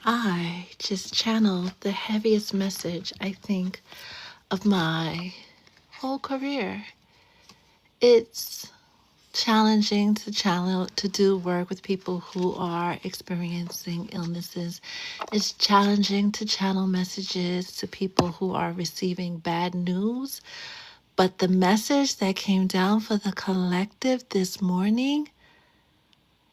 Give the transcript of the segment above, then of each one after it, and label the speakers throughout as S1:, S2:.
S1: I just channeled the heaviest message, I think, of my whole career. It's challenging to do work with people who are experiencing illnesses. It's challenging to channel messages to people who are receiving bad news. But the message that came down for the collective this morning,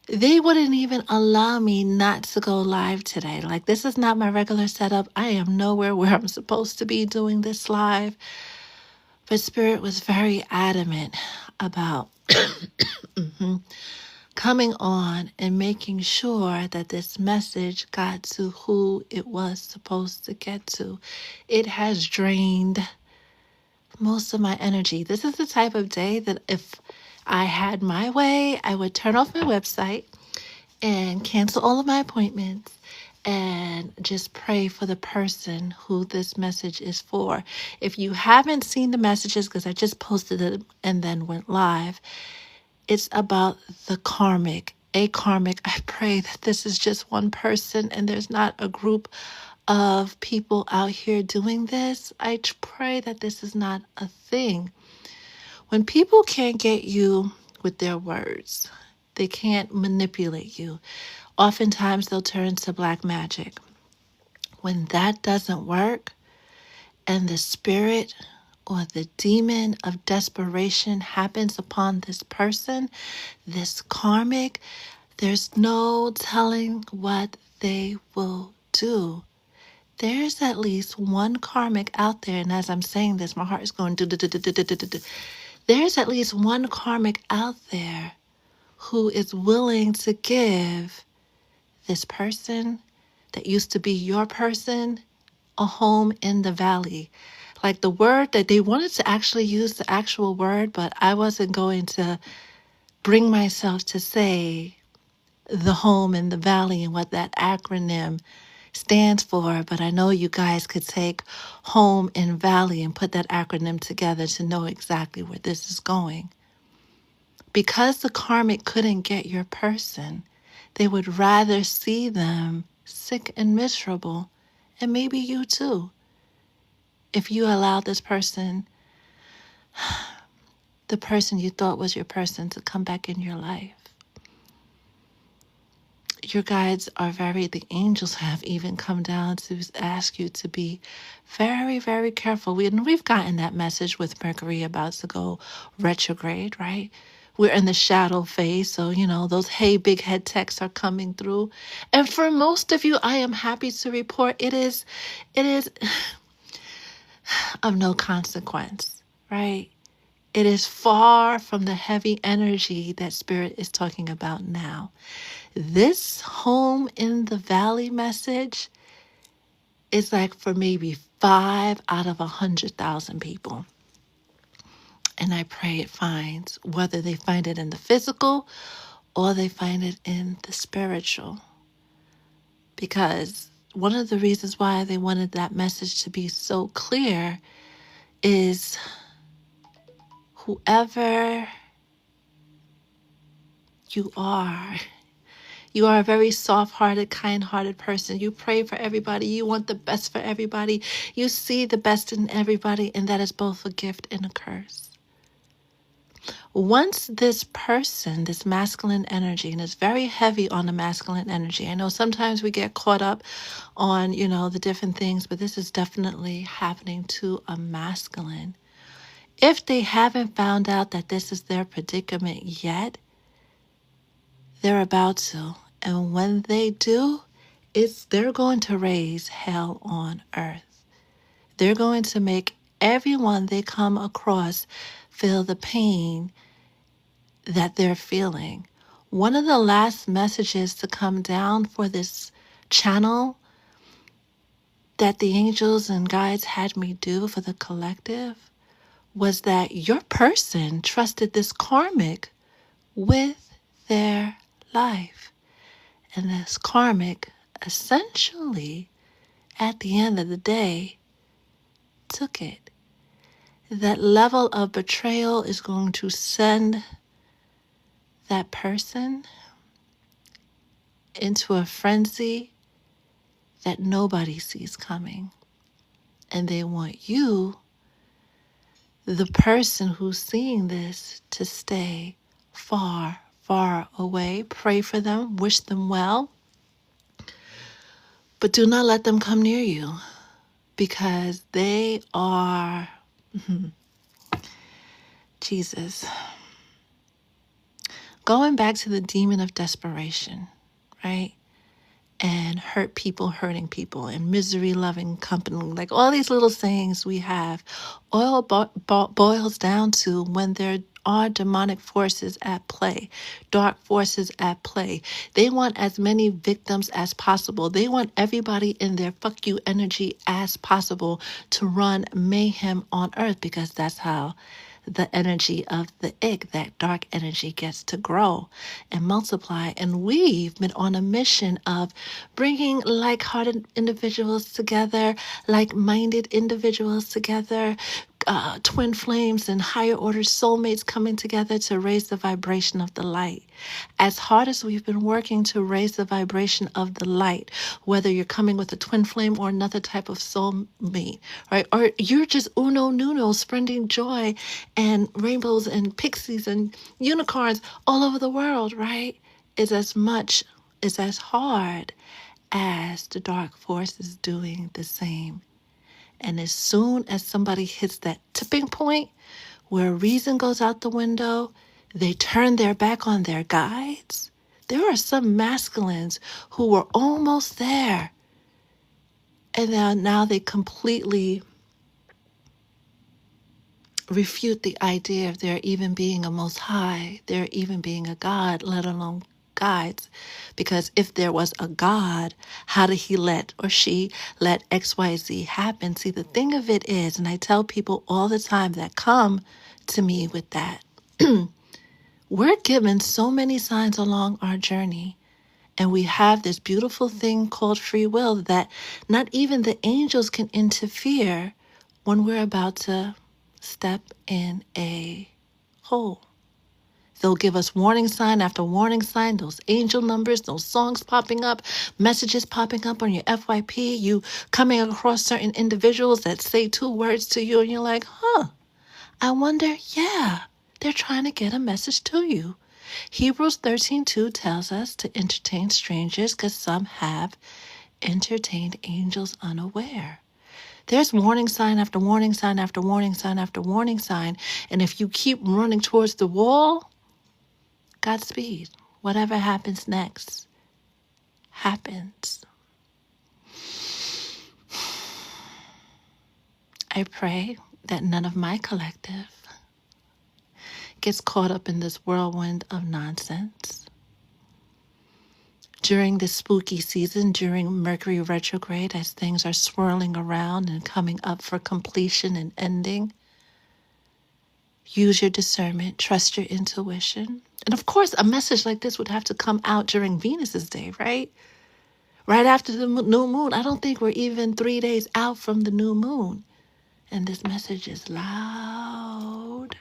S1: they wouldn't even allow me not to go live today. Like, this is not my regular setup. I am nowhere where I'm supposed to be doing this live. But Spirit was very adamant about coming on and making sure that this message got to who it was supposed to get to. It has drained most of my energy. This is the type of day that if I had my way, I would turn off my website and cancel all of my appointments and just pray for the person who this message is for. If you haven't seen the messages, because I just posted it and then went live, it's about the karmic, a karmic. I pray that this is just one person and there's not a group of people out here doing this. I pray that this is not a thing. When people can't get you with their words, they can't manipulate you. Oftentimes they'll turn to black magic. When that doesn't work and the spirit or the demon of desperation happens upon this person, this karmic, there's no telling what they will do. There's at least one karmic out there, and as I'm saying this, my heart is going do. There's at least one karmic out there who is willing to give this person that used to be your person a home in the valley. Like the word that they wanted to actually use the actual word, but I wasn't going to bring myself to say the home in the valley and what that acronym stands for. But I know you guys could take home and valley and put that acronym together to know exactly where this is going. Because the karmic couldn't get your person, they would rather see them sick and miserable, and maybe you too, if you allowed this person, the person you thought was your person, to come back in your life. Your guides are the angels have even come down to ask you to be very, very careful. We've gotten that message with Mercury about to go retrograde, right? We're in the shadow phase, so, those hey, big head texts are coming through. And for most of you, I am happy to report it is of no consequence, right? It is far from the heavy energy that Spirit is talking about now. This home in the valley message is like for maybe 5 out of 100,000 people. And I pray it finds, whether they find it in the physical or they find it in the spiritual. Because one of the reasons why they wanted that message to be so clear is whoever you are a very soft-hearted, kind-hearted person. You pray for everybody. You want the best for everybody. You see the best in everybody, and that is both a gift and a curse. Once this person, this masculine energy, and it's very heavy on the masculine energy. I know sometimes we get caught up on, the different things, but this is definitely happening to a masculine. If they haven't found out that this is their predicament yet, they're about to. And when they do, they're going to raise hell on earth. They're going to make everyone they come across feel the pain that they're feeling. One of the last messages to come down for this channel that the angels and guides had me do for the collective was that your person trusted this karmic with their life. And this karmic essentially, at the end of the day, took it. That level of betrayal is going to send that person into a frenzy that nobody sees coming. And they want you, the person who's seeing this, to stay far, far away. Pray for them, wish them well, but do not let them come near you, because they are, Jesus, going back to the demon of desperation, right? And hurt people hurting people, and misery loving company, like all these little sayings we have, all boils down to when there are demonic forces at play, dark forces at play. They want as many victims as possible. They want everybody in their fuck you energy as possible to run mayhem on earth, because that's how the energy of the ick, that dark energy, gets to grow and multiply. And we've been on a mission of bringing like-hearted individuals together, like-minded individuals together, twin flames and higher order soulmates coming together to raise the vibration of the light. As hard as we've been working to raise the vibration of the light, whether you're coming with a twin flame or another type of soulmate, right? Or you're just uno nuno, spreading joy and rainbows and pixies and unicorns all over the world, right? Is as hard as the dark force is doing the same. And as soon as somebody hits that tipping point where reason goes out the window, they turn their back on their guides. There are some masculines who were almost there, and now they completely refute the idea of there even being a most high, there even being a God, let alone guides. Because if there was a God, how did he let, or she let, XYZ happen? See, the thing of it is, and I tell people all the time that come to me with that, we're given so many signs along our journey, and we have this beautiful thing called free will that not even the angels can interfere when we're about to step in a hole. They'll give us warning sign after warning sign, those angel numbers, those songs popping up, messages popping up on your FYP, you coming across certain individuals that say 2 words to you, and you're like, I wonder, yeah, they're trying to get a message to you. Hebrews 13:2 tells us to entertain strangers, because some have entertained angels unaware. There's warning sign after warning sign after warning sign after warning sign. And if you keep running towards the wall, Godspeed. Whatever happens next happens. I pray that none of my collective gets caught up in this whirlwind of nonsense. During this spooky season, during Mercury retrograde, as things are swirling around and coming up for completion and ending, use your discernment, trust your intuition. And of course, a message like this would have to come out during Venus's day, right? Right after the new moon. I don't think we're even 3 days out from the new moon. And this message is loud.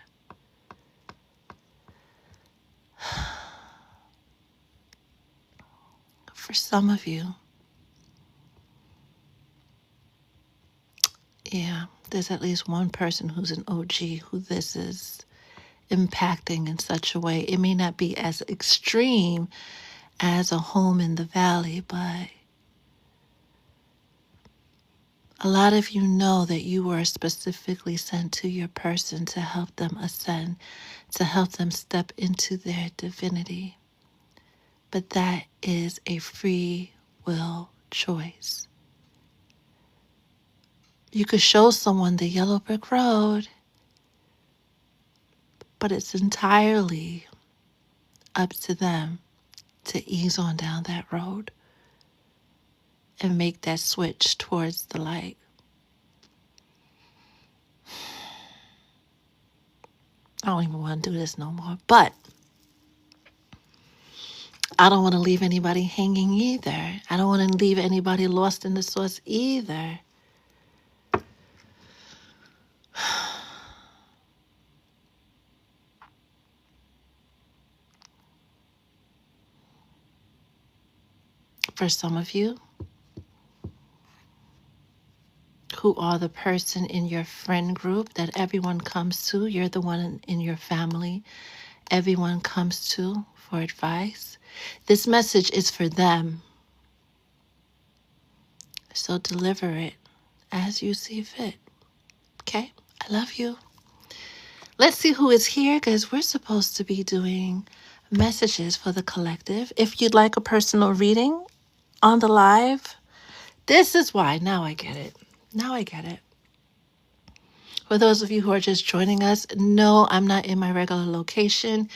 S1: For some of you, yeah, there's at least one person who's an OG who this is impacting in such a way. It may not be as extreme as a home in the valley, but a lot of you know that you were specifically sent to your person to help them ascend, to help them step into their divinity. But that is a free will choice. You could show someone the yellow brick road, but it's entirely up to them to ease on down that road and make that switch towards the light. I don't even want to do this no more, but I don't want to leave anybody hanging either. I don't want to leave anybody lost in the sauce either. For some of you, who are the person in your friend group that everyone comes to. You're the one in your family everyone comes to for advice. This message is for them. So deliver it as you see fit. Okay? I love you. Let's see who is here, because we're supposed to be doing messages for the collective. If you'd like a personal reading on the live, this is why. Now I get it. Now I get it. For those of you who are just joining us, no, I'm not in my regular location.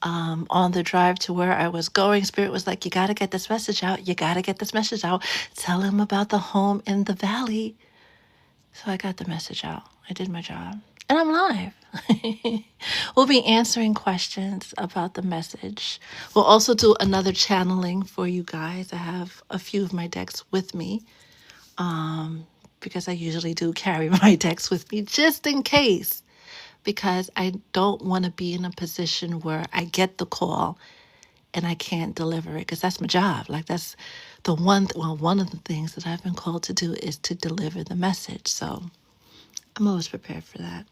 S1: On the drive to where I was going, Spirit was like, you got to get this message out. You got to get this message out. Tell him about the home in the valley. So I got the message out. I did my job. And I'm live. We'll be answering questions about the message. We'll also do another channeling for you guys. I have a few of my decks with me. Because I usually do carry my decks with me just in case, because I don't want to be in a position where I get the call and I can't deliver it, because that's my job. Like, that's the one of the things that I've been called to do is to deliver the message. So I'm always prepared for that.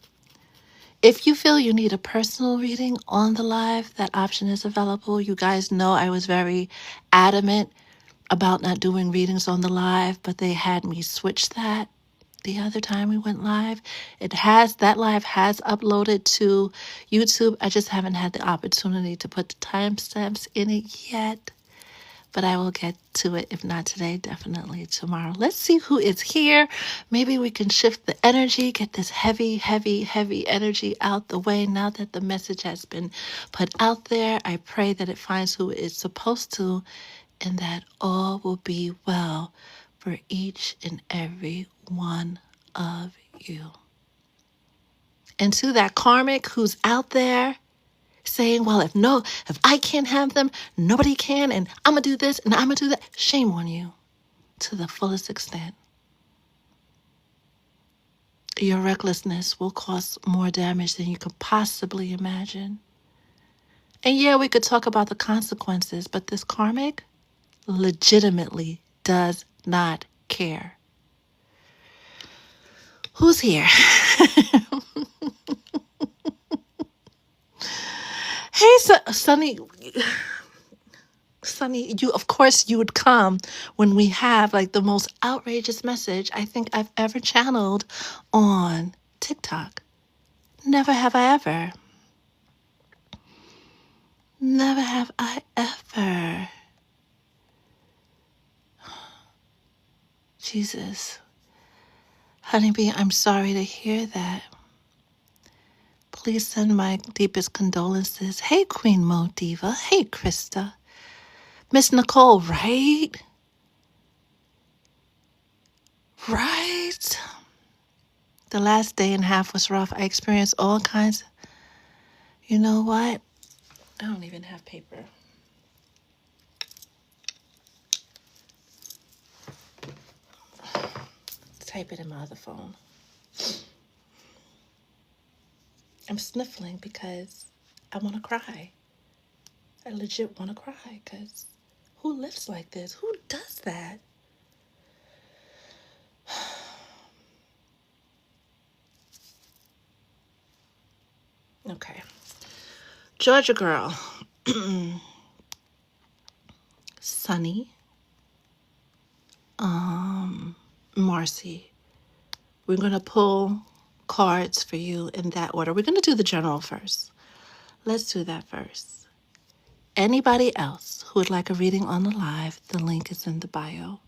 S1: If you feel you need a personal reading on the live, that option is available. You guys know I was very adamant about not doing readings on the live, but they had me switch that the other time we went live. That live has uploaded to YouTube. I just haven't had the opportunity to put the timestamps in it yet, but I will get to it. If not today, definitely tomorrow. Let's see who is here. Maybe we can shift the energy, get this heavy, heavy, heavy energy out the way. Now that the message has been put out there, I pray that it finds who it is supposed to, and that all will be well for each and every one of you. And to that karmic who's out there saying, well, if I can't have them, nobody can, and I'm going to do this and I'm going to do that. Shame on you to the fullest extent. Your recklessness will cause more damage than you could possibly imagine. And yeah, we could talk about the consequences, but this karmic legitimately does not care. Who's here? Hey, Sunny, you, of course, you would come when we have like the most outrageous message I think I've ever channeled on TikTok. Never have I ever. Never have I ever. Jesus. Honeybee, I'm sorry to hear that. Please send my deepest condolences. Hey, Queen Mo Diva. Hey, Krista. Miss Nicole, right? Right? The last day and a half was rough. I experienced all kinds. You know what? I don't even have paper. Type it in my other phone. I'm sniffling because I want to cry. I legit want to cry, because who lives like this? Who does that? Okay. Georgia girl. Sunny. Marcy. We're going to pull cards for you in that order. We're going to do the general first. Let's do that first. Anybody else who would like a reading on the live, the link is in the bio.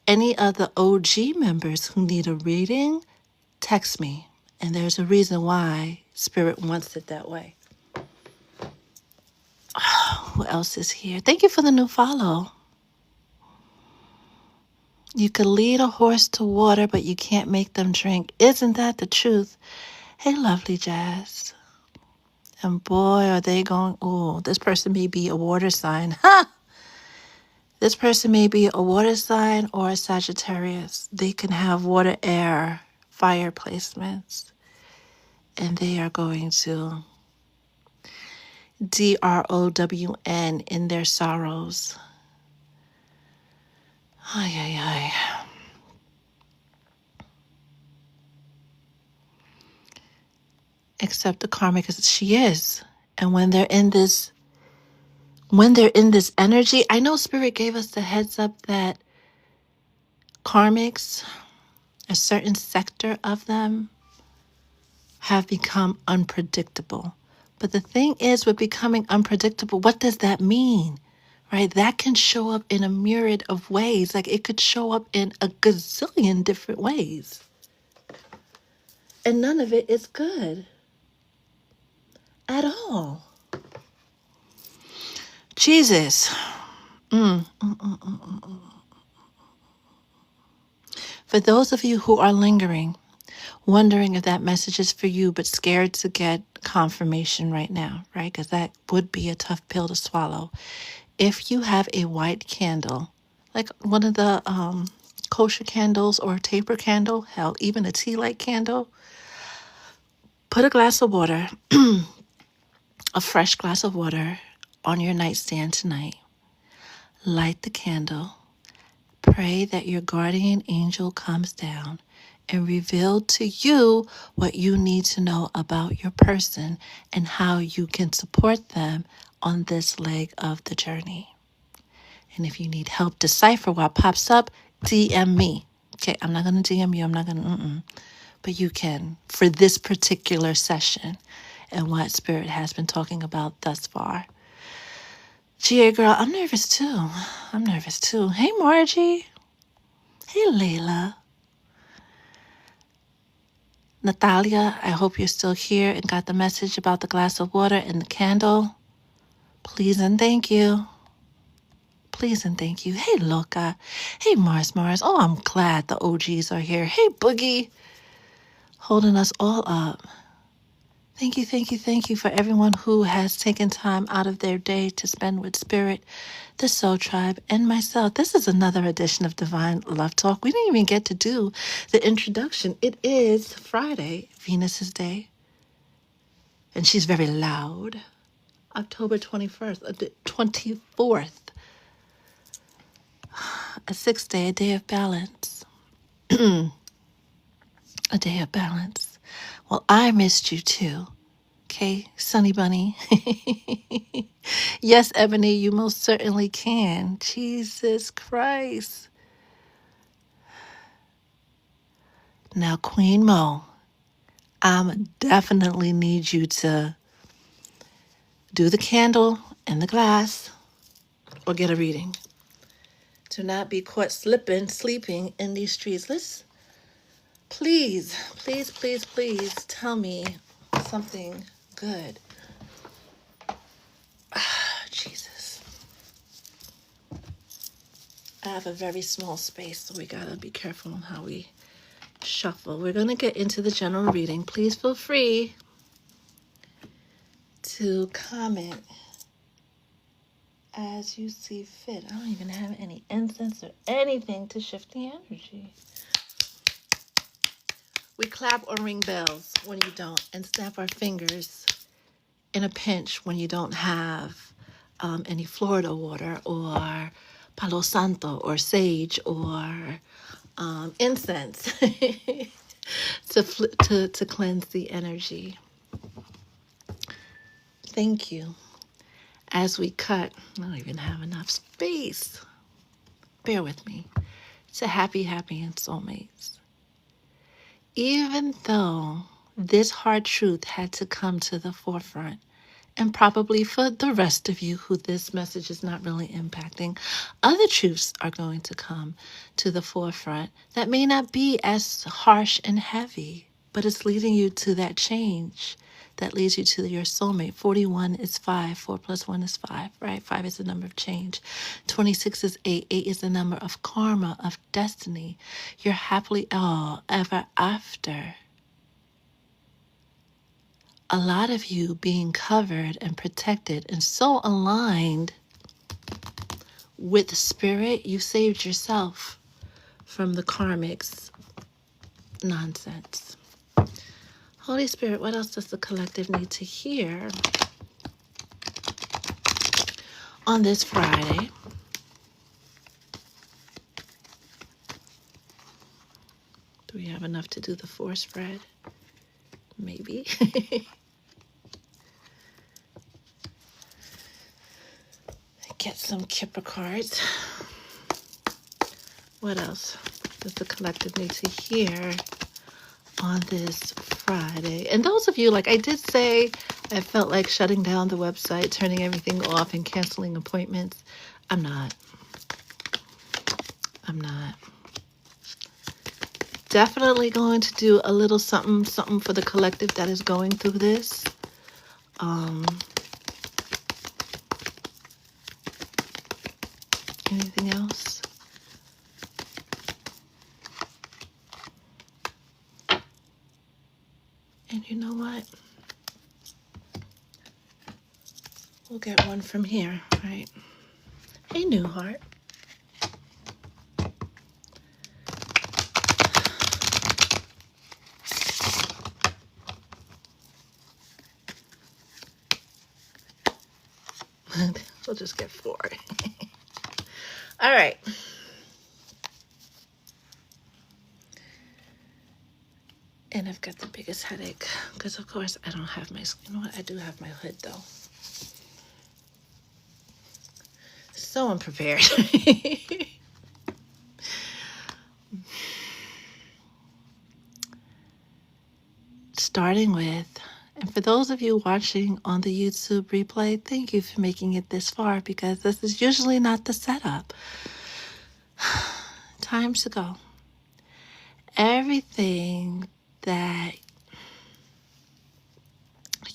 S1: Any other OG members who need a reading, text me. And there's a reason why Spirit wants it that way. Oh, who else is here? Thank you for the new follow. You could lead a horse to water, but you can't make them drink. Isn't that the truth? Hey, lovely Jazz. And boy, are they going, oh, this person may be a water sign. Ha! This person may be a water sign or a Sagittarius. They can have water, air, fire placements. And they are going to DROWN in their sorrows. Ay, ay, ay. accept the karmic as she is. And when they're in this energy, I know Spirit gave us the heads up that karmics, a certain sector of them, have become unpredictable. But the thing is, with becoming unpredictable, what does that mean? Right? That can show up in a myriad of ways. Like it could show up in a gazillion different ways. And none of it is good at all. Jesus. For those of you who are lingering, wondering if that message is for you, but scared to get confirmation right now, right? Because that would be a tough pill to swallow. If you have a white candle, like one of the kosher candles or a taper candle, hell, even a tea light candle, put a glass of water, a fresh glass of water on your nightstand tonight. Light the candle. Pray that your guardian angel comes down and reveal to you what you need to know about your person and how you can support them on this leg of the journey. And if you need help decipher what pops up, DM me. Okay, I'm not going to DM you. I'm not going to, but you can for this particular session and what Spirit has been talking about thus far. GA girl, I'm nervous too. Hey, Margie. Hey, Layla. Natalia, I hope you're still here and got the message about the glass of water and the candle. Please and thank you. Please and thank you. Hey, Loca. Hey, Mars. Oh, I'm glad the OGs are here. Hey, Boogie. Holding us all up. Thank you for everyone who has taken time out of their day to spend with Spirit, the Soul Tribe, and myself. This is another edition of Divine Love Talk. We didn't even get to do the introduction. It is Friday, Venus's Day, and she's very loud. October 21st, 24th, a 6th day, a day of balance. A day of balance. Well, I missed you too. Okay, Sunny Bunny. Yes, Ebony, you most certainly can. Jesus Christ. Now, Queen Mo, I'm definitely need you to do the candle and the glass or get a reading. Do not be caught sleeping in these streets. Please tell me something good. Jesus. I have a very small space, so we gotta be careful on how we shuffle. We're gonna get into the general reading. Please feel free to comment as you see fit. I don't even have any incense or anything to shift the energy. We clap or ring bells when you don't, and snap our fingers in a pinch when you don't have any Florida water or Palo Santo or sage or incense to cleanse the energy. Thank you. As we cut, I don't even have enough space. Bear with me. It's a happy and soulmates. Even though this hard truth had to come to the forefront, and probably for the rest of you who this message is not really impacting, other truths are going to come to the forefront that may not be as harsh and heavy, but it's leading you to that change that leads you to your soulmate. 41 is 5. 4 plus 1 is 5, right? 5 is the number of change. 26 is 8. 8 is the number of karma, of destiny. You're happily ever after. A lot of you being covered and protected and so aligned with Spirit, you saved yourself from the karmic's nonsense. Holy Spirit, what else does the collective need to hear on this Friday? Do we have enough to do the 4 spread? maybe. Get some Kipper cards. What else does the collective need to hear on this Friday? And those of you, like I did say, I felt like shutting down the website, turning everything off, and canceling appointments. I'm not. Definitely going to do a little something for the collective that is going through this. Anything else? And you know what? We'll get one from here, right? Hey, New Heart. We'll just get 4. All right. And I've got the biggest headache because, of course, I don't have my, you know what? I do have my hood, though. So unprepared. Starting with, and for those of you watching on the YouTube replay, thank you for making it this far because this is usually not the setup. Time to go. Everything that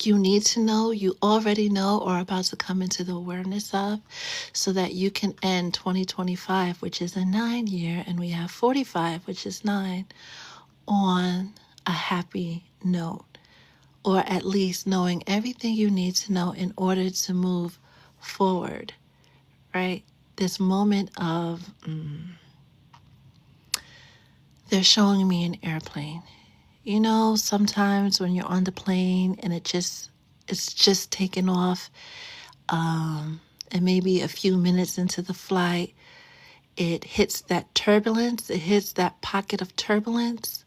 S1: you need to know, you already know or are about to come into the awareness of, so that you can end 2025, which is a 9-year, and we have 45, which is 9, on a happy note, or at least knowing everything you need to know in order to move forward, right? This moment of, they're showing me an airplane. You know, sometimes when you're on the plane and it's just taken off, and maybe a few minutes into the flight, it hits that turbulence, it hits that pocket of turbulence.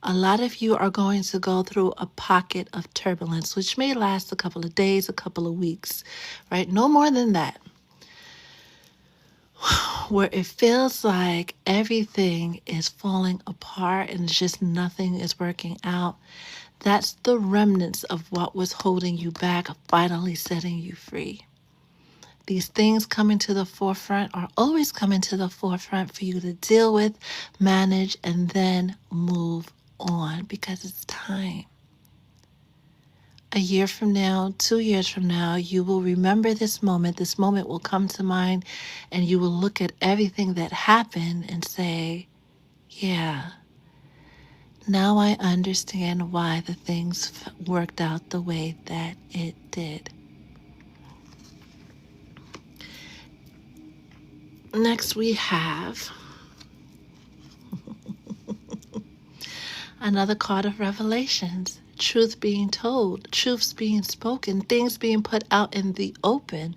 S1: A lot of you are going to go through a pocket of turbulence, which may last a couple of days, a couple of weeks, right? No more than that. Where it feels like everything is falling apart and just nothing is working out. That's the remnants of what was holding you back, finally setting you free. These things coming to the forefront are always coming to the forefront for you to deal with, manage, and then move on because it's time. A year from now, 2 years from now, you will remember this moment. This moment will come to mind, and you will look at everything that happened and say, yeah, now I understand why the things worked out the way that it did. Next, we have another card of revelations. Truth being told, truths being spoken, things being put out in the open.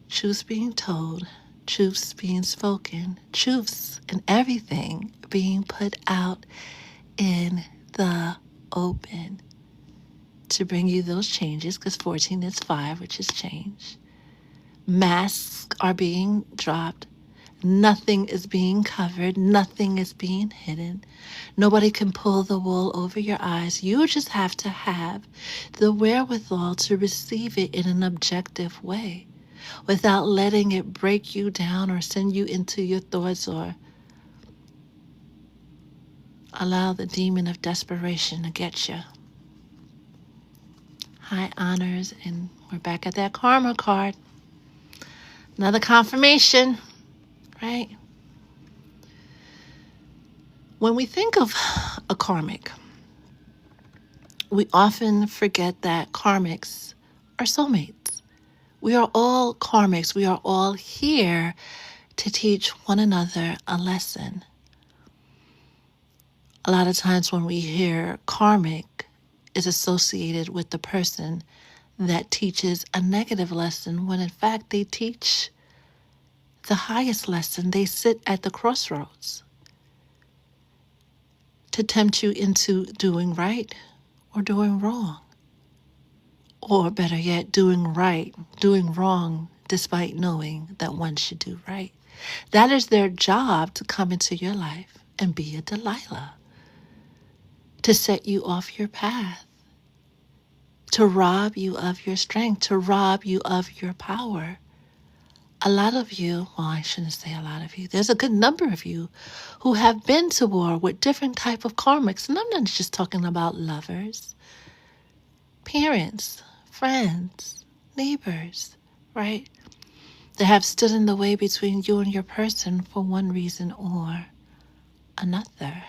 S1: Truths being told, truths being spoken, truths and everything being put out in the open to bring you those changes, because 14 is 5, which is change. Masks are being dropped. Nothing is being covered. Nothing is being hidden. Nobody can pull the wool over your eyes. You just have to have the wherewithal to receive it in an objective way without letting it break you down or send you into your thoughts or allow the demon of desperation to get you. High honors, and we're back at that karma card. Another confirmation, right? When we think of a karmic, we often forget that karmics are soulmates. We are all karmics. We are all here to teach one another a lesson. A lot of times when we hear karmic is associated with the person that teaches a negative lesson, when in fact they teach the highest lesson. They sit at the crossroads to tempt you into doing right or doing wrong. Or better yet, doing right, doing wrong, despite knowing that one should do right. That is their job, to come into your life and be a Delilah, to set you off your path, to rob you of your strength, to rob you of your power. A lot of you, well, I shouldn't say a lot of you, there's a good number of you who have been to war with different type of karmics. And I'm not just talking about lovers, parents, friends, neighbors, right? That have stood in the way between you and your person for one reason or another.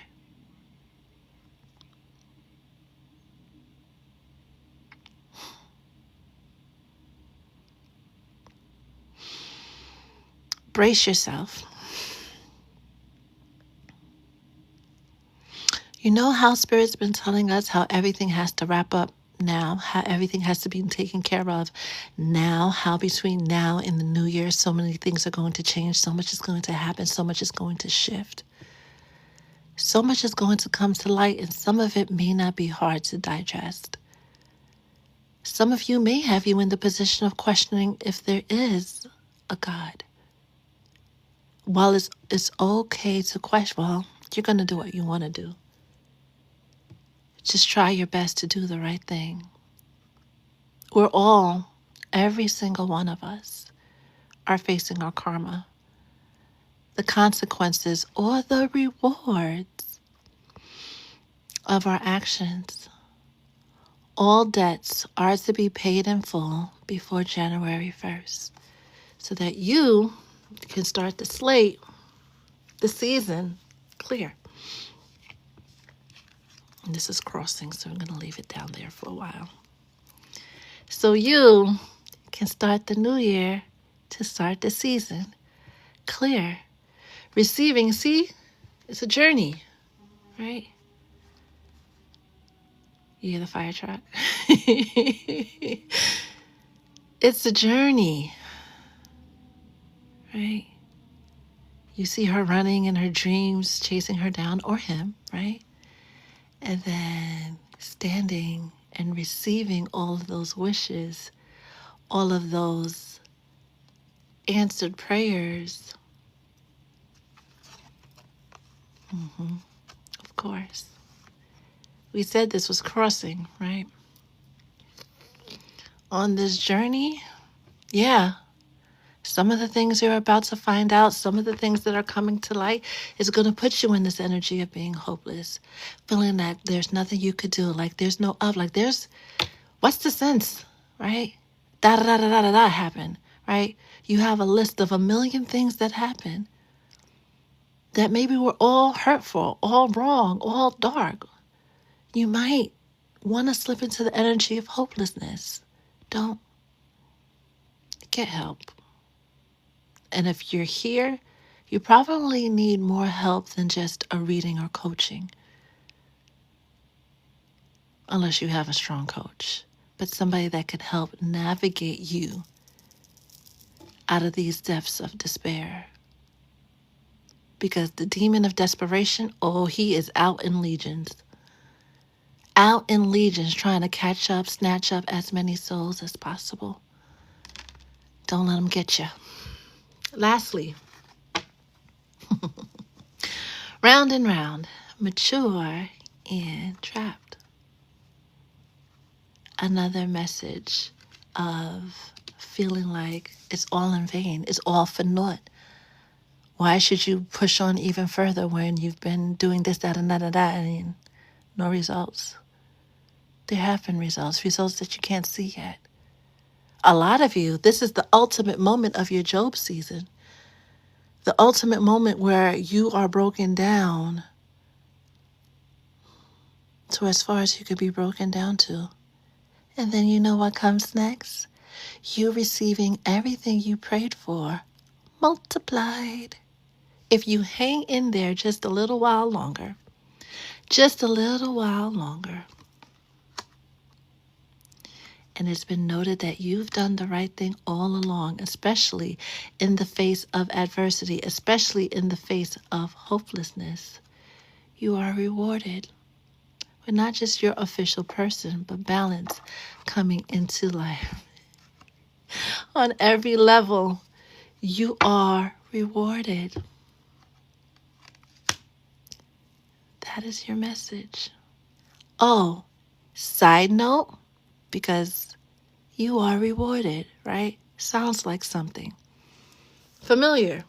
S1: Brace yourself. You know how Spirit's been telling us how everything has to wrap up now, how everything has to be taken care of now, how between now and the new year, so many things are going to change, so much is going to happen, so much is going to shift. So much is going to come to light, and some of it may not be hard to digest. Some of you may have you in the position of questioning if there is a God. While it's okay to question, well, you're going to do what you want to do. Just try your best to do the right thing. We're all, every single one of us, are facing our karma, the consequences or the rewards of our actions. All debts are to be paid in full before January 1st, so that you can start the slate, the season, clear. And this is crossing, so I'm going to leave it down there for a while. So you can start the new year, to start the season clear. Receiving, see, it's a journey, right? You hear the fire truck? It's a journey, right? You see her running in her dreams, chasing her down, or him, right? And then standing and receiving all of those wishes, all of those answered prayers. Of course. We said this was crossing, right? On this journey, yeah, some of the things you're about to find out, some of the things that are coming to light is going to put you in this energy of being hopeless, feeling that there's nothing you could do, like there's no up, like there's, what's the sense, right? Da-da-da-da-da-da happened, right? You have a list of a million things that happen that maybe were all hurtful, all wrong, all dark. You might want to slip into the energy of hopelessness. Don't. Get help. And if you're here, you probably need more help than just a reading or coaching. Unless you have a strong coach. But somebody that could help navigate you out of these depths of despair. Because the demon of desperation, oh, he is out in legions. Out in legions trying to catch up, snatch up as many souls as possible. Don't let them get you. Lastly, round and round, mature and trapped. Another message of feeling like it's all in vain, it's all for naught. Why should you push on even further when you've been doing this, that, and that, and no results? There have been results that you can't see yet. A lot of you, this is the ultimate moment of your Job season. The ultimate moment where you are broken down to as far as you could be broken down to. And then you know what comes next? You receiving everything you prayed for, multiplied. If you hang in there just a little while longer, just a little while longer. And it's been noted that you've done the right thing all along, especially in the face of adversity, especially in the face of hopelessness. You are rewarded with not just your official person, but balance coming into life. On every level, you are rewarded. That is your message. Oh, side note, because you are rewarded, right? Sounds like something familiar.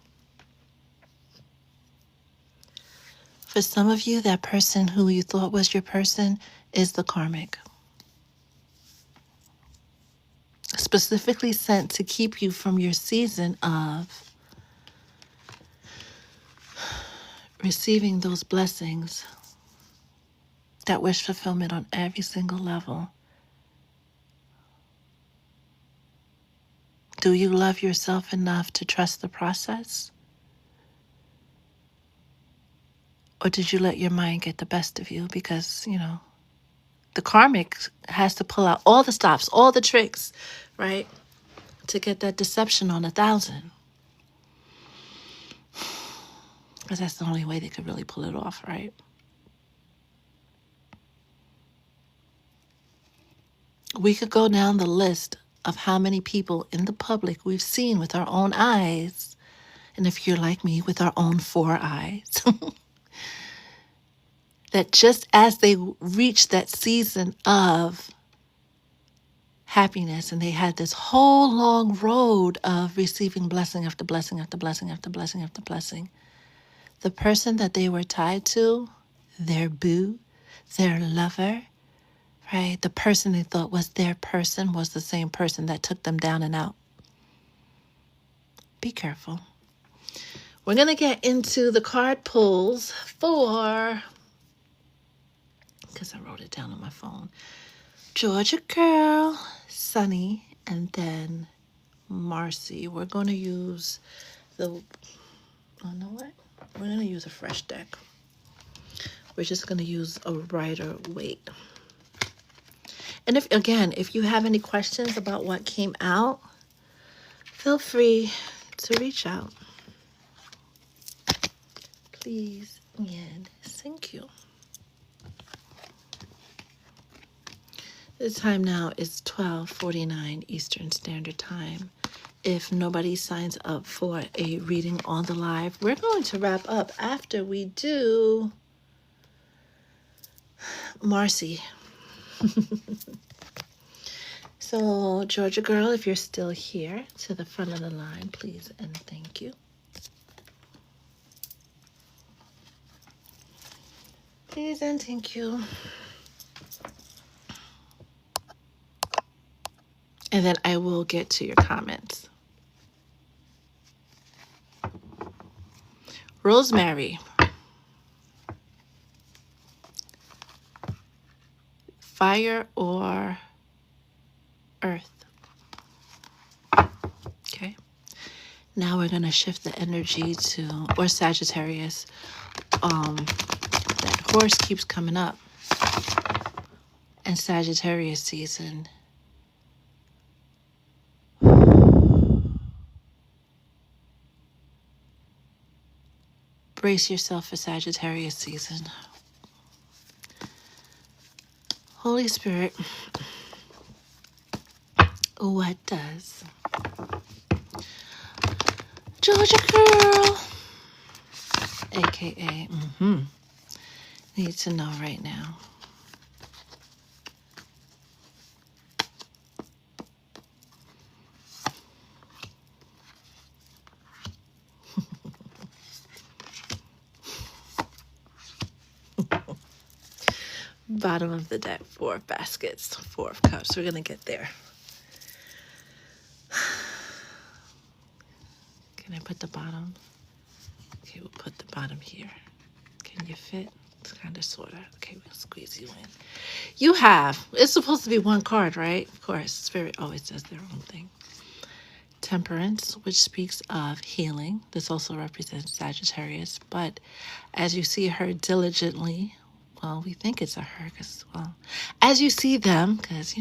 S1: For some of you, that person who you thought was your person is the karmic. Specifically sent to keep you from your season of receiving those blessings, that wish fulfillment on every single level. Do you love yourself enough to trust the process? Or did you let your mind get the best of you? Because, the karmic has to pull out all the stops, all the tricks, right? To get that deception on 1,000. Because that's the only way they could really pull it off, right? We could go down the list of how many people in the public we've seen with our own eyes. And if you're like me, with our own 4 eyes. That just as they reached that season of happiness and they had this whole long road of receiving blessing after blessing after blessing after blessing after blessing, the person that they were tied to, their boo, their lover, right? The person they thought was their person was the same person that took them down and out. Be careful. We're going to get into the card pulls for, because I wrote it down on my phone, Georgia Girl, Sunny, and then Marcy. We're going to use you know what? We're going to use a fresh deck. We're just going to use a Rider Waite. And if you have any questions about what came out, feel free to reach out. Please and thank you. The time now is 12:49 Eastern Standard Time. If nobody signs up for a reading on the live, we're going to wrap up after we do Marcy. So, Georgia Girl, if you're still here to the front of the line, please and thank you. Please and thank you. And then I will get to your comments. Rosemary. Fire or earth? Okay. Now we're going to shift the energy to, or Sagittarius. That horse keeps coming up. And Sagittarius season. Brace yourself for Sagittarius season. Holy Spirit, what does Georgia Girl, aka, need to know right now? Bottom of the deck, 4 of baskets, 4 of cups. We're going to get there. Can I put the bottom? Okay, we'll put the bottom here. Can you fit? It's kind of, sort of. Okay, we'll squeeze you in. You have. It's supposed to be 1 card, right? Of course. Spirit always does their own thing. Temperance, which speaks of healing. This also represents Sagittarius. But as you see her diligently, well, we think it's a her because, well, as you see them, because,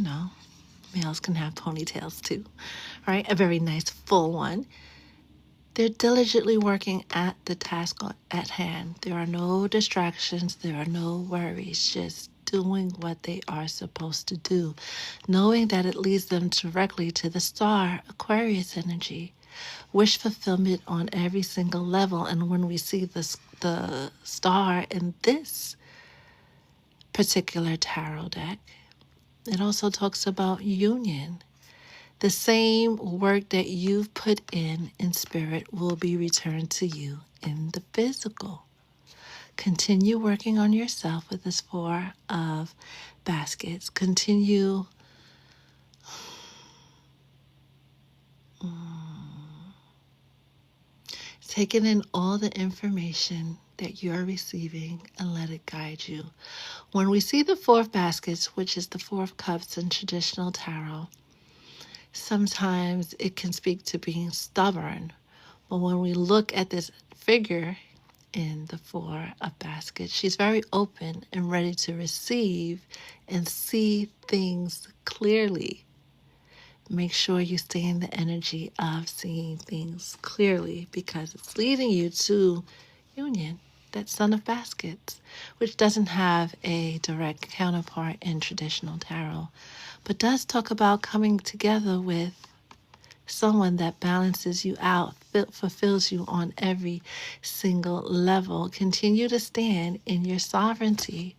S1: males can have ponytails too, right? A very nice full one. They're diligently working at the task at hand. There are no distractions. There are no worries. Just doing what they are supposed to do, knowing that it leads them directly to the star, Aquarius energy. Wish fulfillment on every single level. And when we see the star in this particular tarot deck, it also talks about union. The same work that you've put in spirit will be returned to you in the physical. Continue working on yourself with this Four of Baskets. Continue taking in all the information that you are receiving and let it guide you. When we see the Four of Baskets, which is the Four of Cups in traditional tarot, sometimes it can speak to being stubborn. But when we look at this figure in the Four of Baskets, she's very open and ready to receive and see things clearly. Make sure you stay in the energy of seeing things clearly because it's leading you to union, that Son of Baskets, which doesn't have a direct counterpart in traditional tarot, but does talk about coming together with someone that balances you out, fulfills you on every single level. Continue to stand in your sovereignty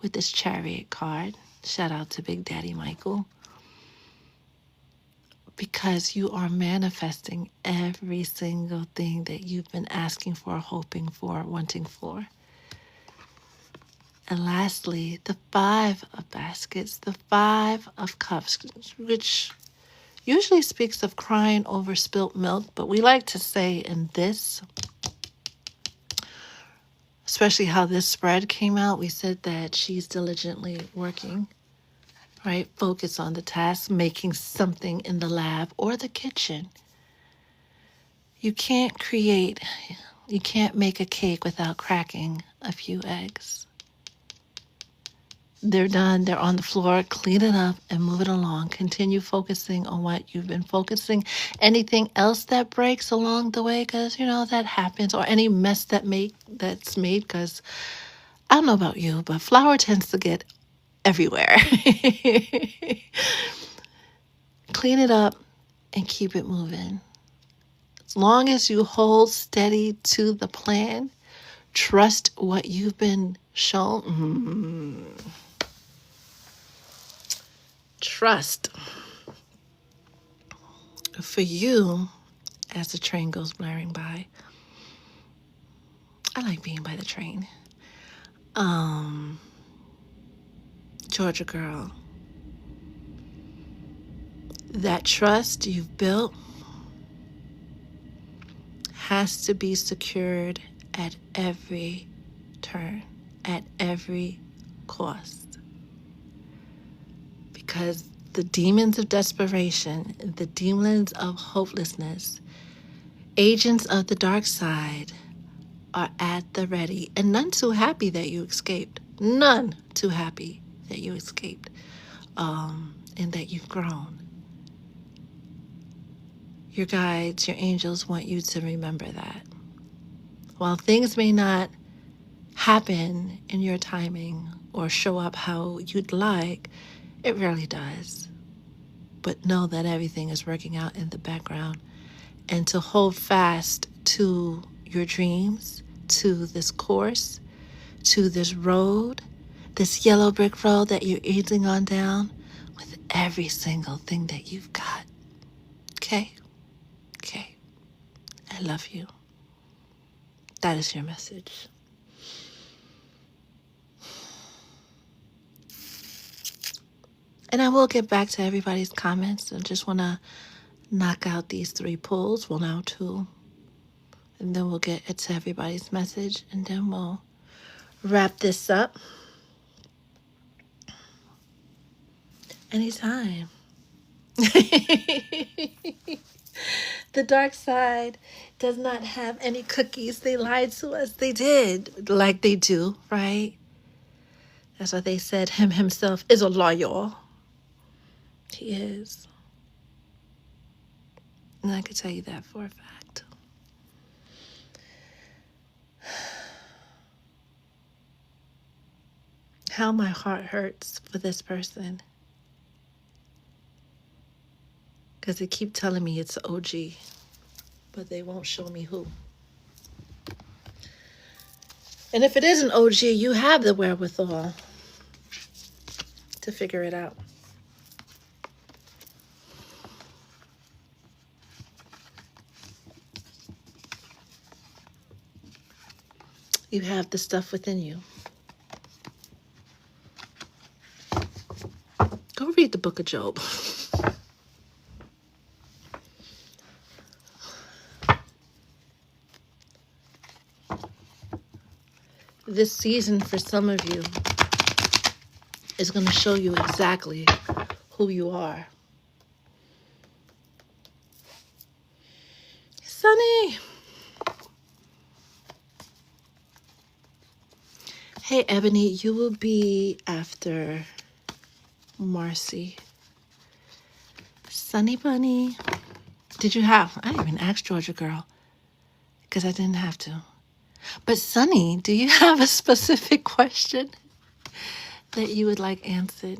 S1: with this Chariot card. Shout out to Big Daddy Michael. Because you are manifesting every single thing that you've been asking for, hoping for, wanting for. And lastly, the Five of Baskets, the Five of Cups, which usually speaks of crying over spilt milk, but we like to say in this, especially how this spread came out, we said that she's diligently working, right? Focus on the task, making something in the lab or the kitchen. You can't make a cake without cracking a few eggs. They're done. They're on the floor. Clean it up and move it along. Continue focusing on what you've been focusing. Anything else that breaks along the way, because, that happens, or any mess that's made, because I don't know about you, but flour tends to get everywhere. Clean it up and keep it moving. As long as you hold steady to the plan, trust what you've been shown. Trust. For you, as the train goes blaring by, I like being by the train. Georgia girl, that trust you've built has to be secured at every turn, at every cost. Because the demons of desperation, the demons of hopelessness, agents of the dark side are at the ready, and none too happy that you escaped. None too happy that you escaped, and that you've grown. Your guides, your angels want you to remember that. While things may not happen in your timing or show up how you'd like, it rarely does. But know that everything is working out in the background, and to hold fast to your dreams, to this course, to this road, this yellow brick road that you're easing on down with every single thing that you've got. Okay? Okay. I love you. That is your message. And I will get back to everybody's comments. I just want to knock out these 3 pulls. Well, now 2. And then we'll get to everybody's message. And then we'll wrap this up. Anytime. The dark side does not have any cookies. They lied to us. They did. Like they do, right? That's what they said. Him himself is a liar. He is. And I can tell you that for a fact. How my heart hurts for this person. Because they keep telling me it's OG, but they won't show me who. And if it isn't OG, you have the wherewithal to figure it out. You have the stuff within you. Go read the book of Job. This season for some of you is going to show you exactly who you are. Sunny. Hey, Eboni, you will be after Marcy. Sunny Bunny. Did you have? I didn't even ask Georgia girl because I didn't have to. But Sunny, do you have a specific question that you would like answered?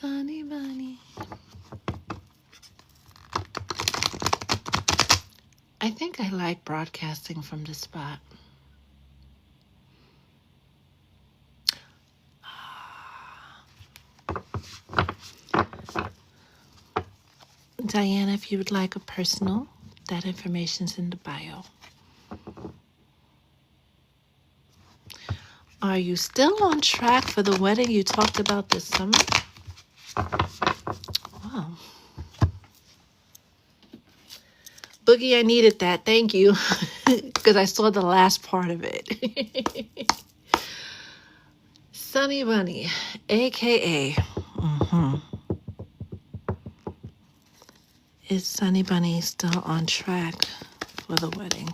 S1: Sunny Bunny. I think I like broadcasting from this spot. Diana, if you would like a personal, that information's in the bio. Are you still on track for the wedding you talked about this summer? Wow. Boogie, I needed that. Thank you. Because I saw the last part of it. Sunny Bunny, a.k.a. Is Sunny Bunny still on track for the wedding?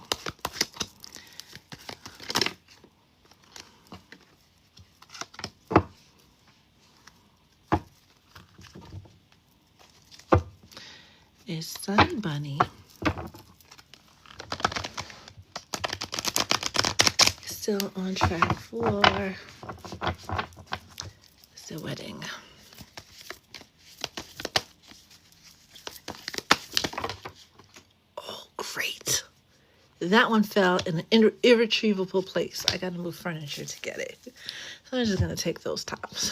S1: Is Sunny Bunny still on track for the wedding? Oh, great. That one fell in an irretrievable place. I got to move furniture to get it. So I'm just going to take those tops.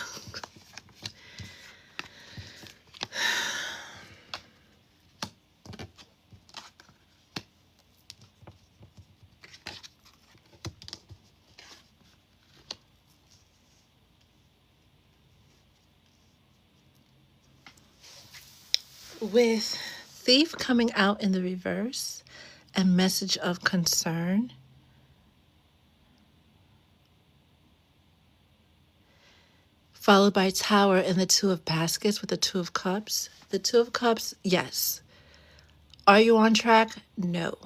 S1: With Thief coming out in the reverse and Message of Concern, followed by Tower and the Two of Baskets with the Two of Cups. The Two of Cups, yes. Are you on track? No.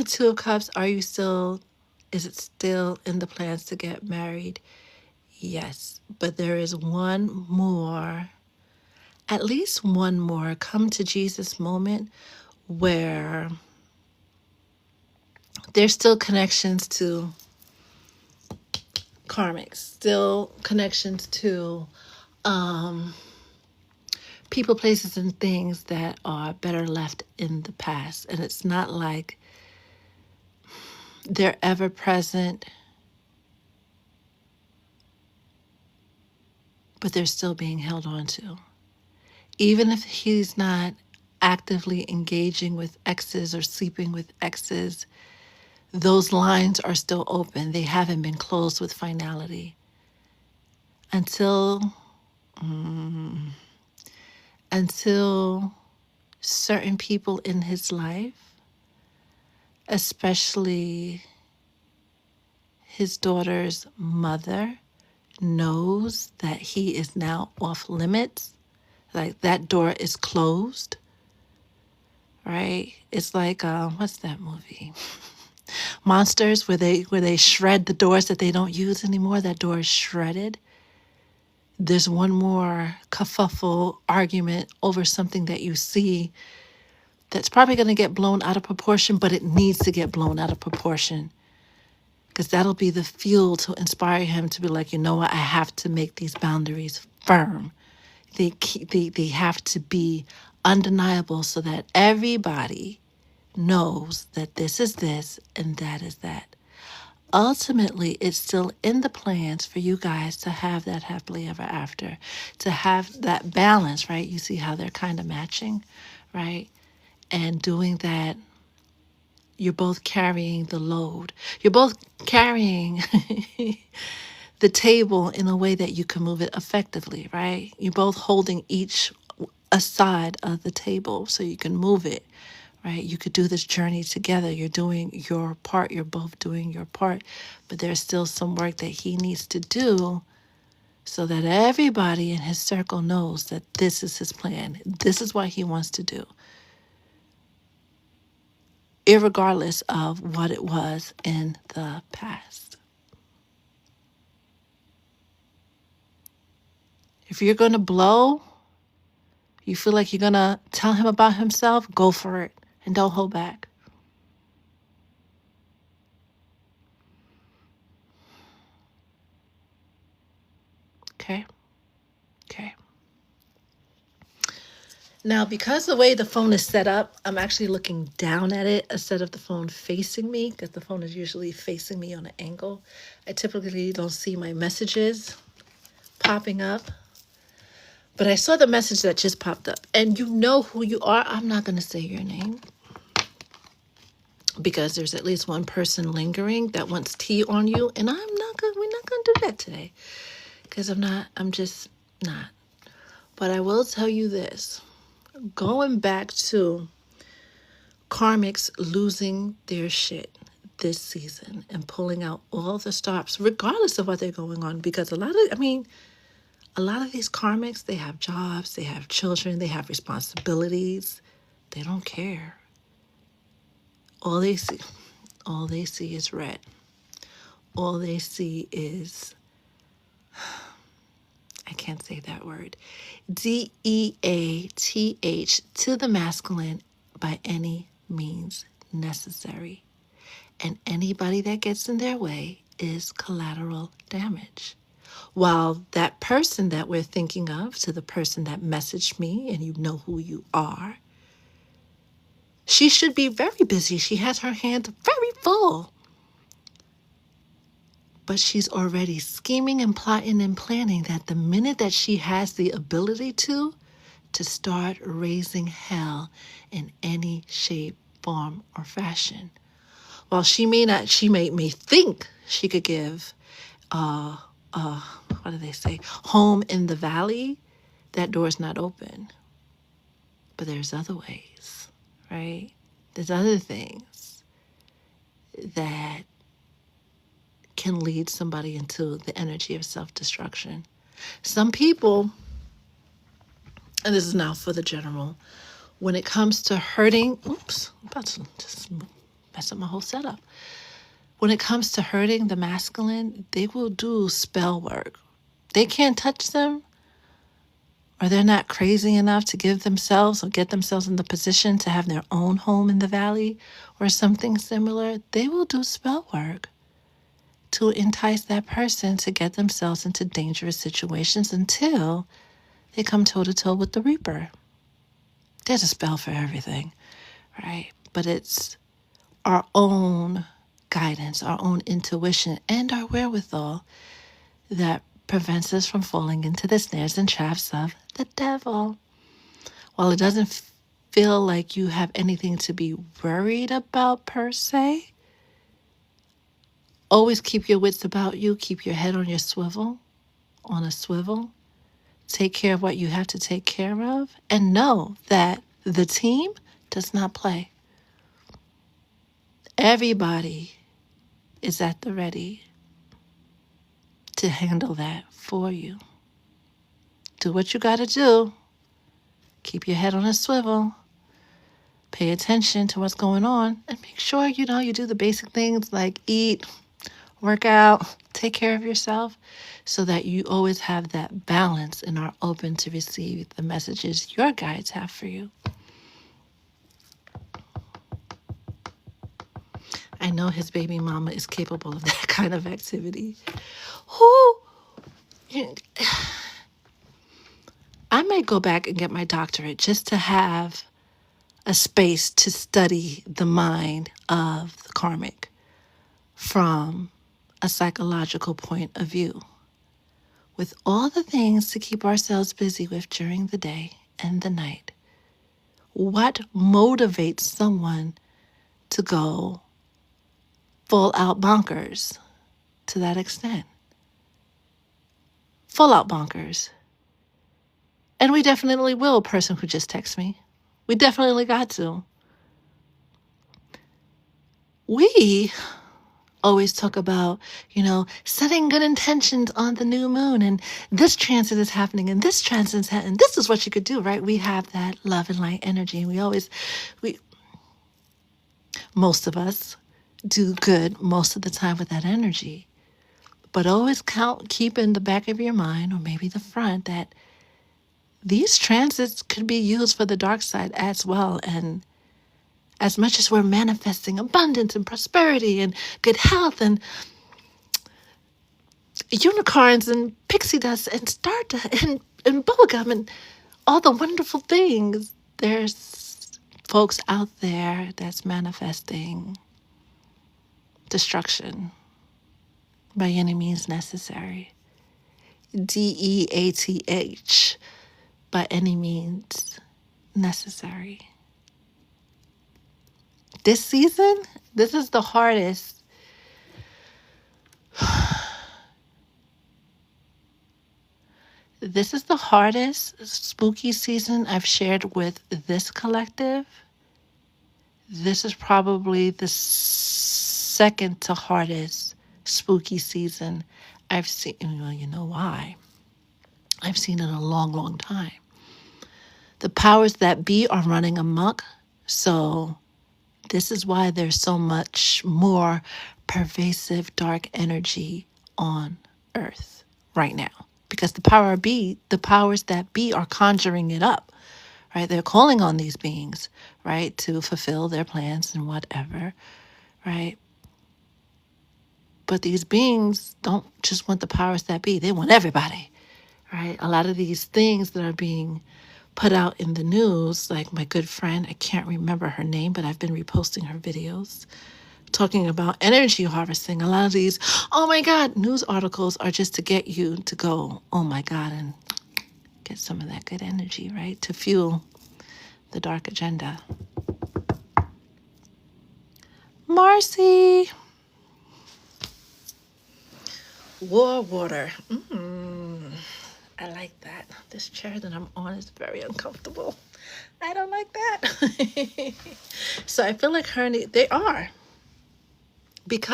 S1: Two of Cups, is it still in the plans to get married? Yes. But there is one more, at least one more come to Jesus moment where there's still connections to Karmic, still connections to people, places, and things that are better left in the past. And it's not like they're ever present, but they're still being held on to. Even if he's not actively engaging with exes or sleeping with exes, those lines are still open. They haven't been closed with finality until certain people in his life, especially his daughter's mother, knows that he is now off limits, like that door is closed, right? It's like, what's that movie? monsters where they shred the doors that they don't use anymore. That door is shredded. There's one more kerfuffle argument over something that you see that's probably going to get blown out of proportion, but it needs to get blown out of proportion, because that'll be the fuel to inspire him to be like, you know what, I have to make these boundaries firm. They have to be undeniable so that everybody knows that this is this and that is that. Ultimately, it's still in the plans for you guys to have that happily ever after, to have that balance, right? You see how they're kind of matching, right? And doing that, you're both carrying the load. You're both carrying the table in a way that you can move it effectively, right? You're both holding each a side of the table so you can move it, right? You could do this journey together. You're doing your part. You're both doing your part. But there's still some work that he needs to do so that everybody in his circle knows that this is his plan. This is what he wants to do, irregardless of what it was in the past. If you're going to blow, you feel like you're going to tell him about himself, go for it and don't hold back. Okay? Okay. Now, because the way the phone is set up, I'm actually looking down at it instead of the phone facing me, because the phone is usually facing me on an angle. I typically don't see my messages popping up. But I saw the message that just popped up. And you know who you are. I'm not going to say your name, because there's at least one person lingering that wants tea on you. And we're not going to do that today, because I'm just not. But I will tell you this. Going back to Karmics losing their shit this season and pulling out all the stops, regardless of what they're going on, because a lot of these Karmics, they have jobs, they have children, they have responsibilities. They don't care. All they see is red. All they see is, I can't say that word, DEATH, to the masculine, by any means necessary. And anybody that gets in their way is collateral damage. While that person that we're thinking of, to the person that messaged me, and you know who you are, she should be very busy. She has her hands very full. But she's already scheming and plotting and planning that the minute that she has the ability to start raising hell in any shape, form, or fashion. While she may think she could give, what do they say, home in the valley, that door's not open. But there's other ways, right? There's other things that can lead somebody into the energy of self-destruction. Some people, and this is now for the general, when it comes to hurting, I'm about to just mess up my whole setup. When it comes to hurting the masculine, they will do spell work. They can't touch them, or they're not crazy enough to give themselves or get themselves in the position to have their own home in the valley or something similar. They will do spell work to entice that person to get themselves into dangerous situations until they come toe-to-toe with the Reaper. There's a spell for everything, right? But it's our own guidance, our own intuition, and our wherewithal that prevents us from falling into the snares and traps of the devil. While it doesn't feel like you have anything to be worried about per se, always keep your wits about you. Keep your head on a swivel. Take care of what you have to take care of. And know that the team does not play. Everybody is at the ready to handle that for you. Do what you got to do. Keep your head on a swivel. pay attention to what's going on, and make sure, you do the basic things like eat, work out, take care of yourself, so that you always have that balance and are open to receive the messages your guides have for you. I know his baby mama is capable of that kind of activity. I might go back and get my doctorate just to have a space to study the mind of the karmic from a psychological point of view, with all the things to keep ourselves busy with during the day and the night. What motivates someone to go full out bonkers to that extent? Full out bonkers. And we definitely will, person who just texted me. We definitely got to. We always talk about, setting good intentions on the new moon, and this transit is happening, and this transit is happening, and this is what you could do, right? We have that love and light energy, and most of us do good most of the time with that energy. But always keep in the back of your mind, or maybe the front, that these transits could be used for the dark side as well. And as much as we're manifesting abundance and prosperity and good health and unicorns and pixie dust and stardust and bubblegum and all the wonderful things, there's folks out there that's manifesting destruction by any means necessary. DEATH, by any means necessary. This season, this is the hardest. This is the hardest spooky season I've shared with this collective. This is probably the second to hardest spooky season I've seen. Well, you know why? I've seen it a long, long time. The powers that be are running amok, so this is why there's so much more pervasive dark energy on Earth right now. Because the powers that be are conjuring it up, right? They're calling on these beings, right, to fulfill their plans and whatever, right? But these beings don't just want the powers that be. They want everybody, right? A lot of these things that are being put out in the news, like my good friend, I can't remember her name, but I've been reposting her videos talking about energy harvesting. A lot of these, oh my God, news articles are just to get you to go, oh my God, and get some of that good energy, right? To fuel the dark agenda. Marcy. War water. I like that. This chair that I'm on is very uncomfortable. I don't like that. So I feel like they are.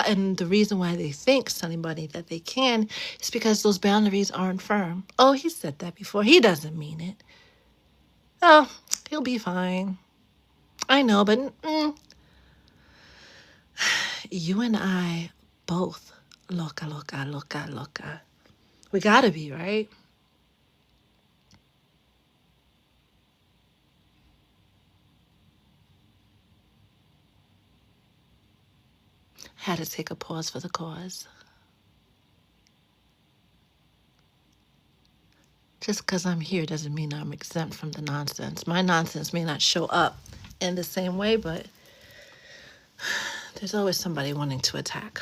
S1: And the reason why they think, Sunny Bunny, that they can is because those boundaries aren't firm. Oh, he said that before. He doesn't mean it. Oh, he'll be fine. I know, but you and I both loca. We gotta be, right? Had to take a pause for the cause. Just because I'm here doesn't mean I'm exempt from the nonsense. My nonsense may not show up in the same way, but there's always somebody wanting to attack.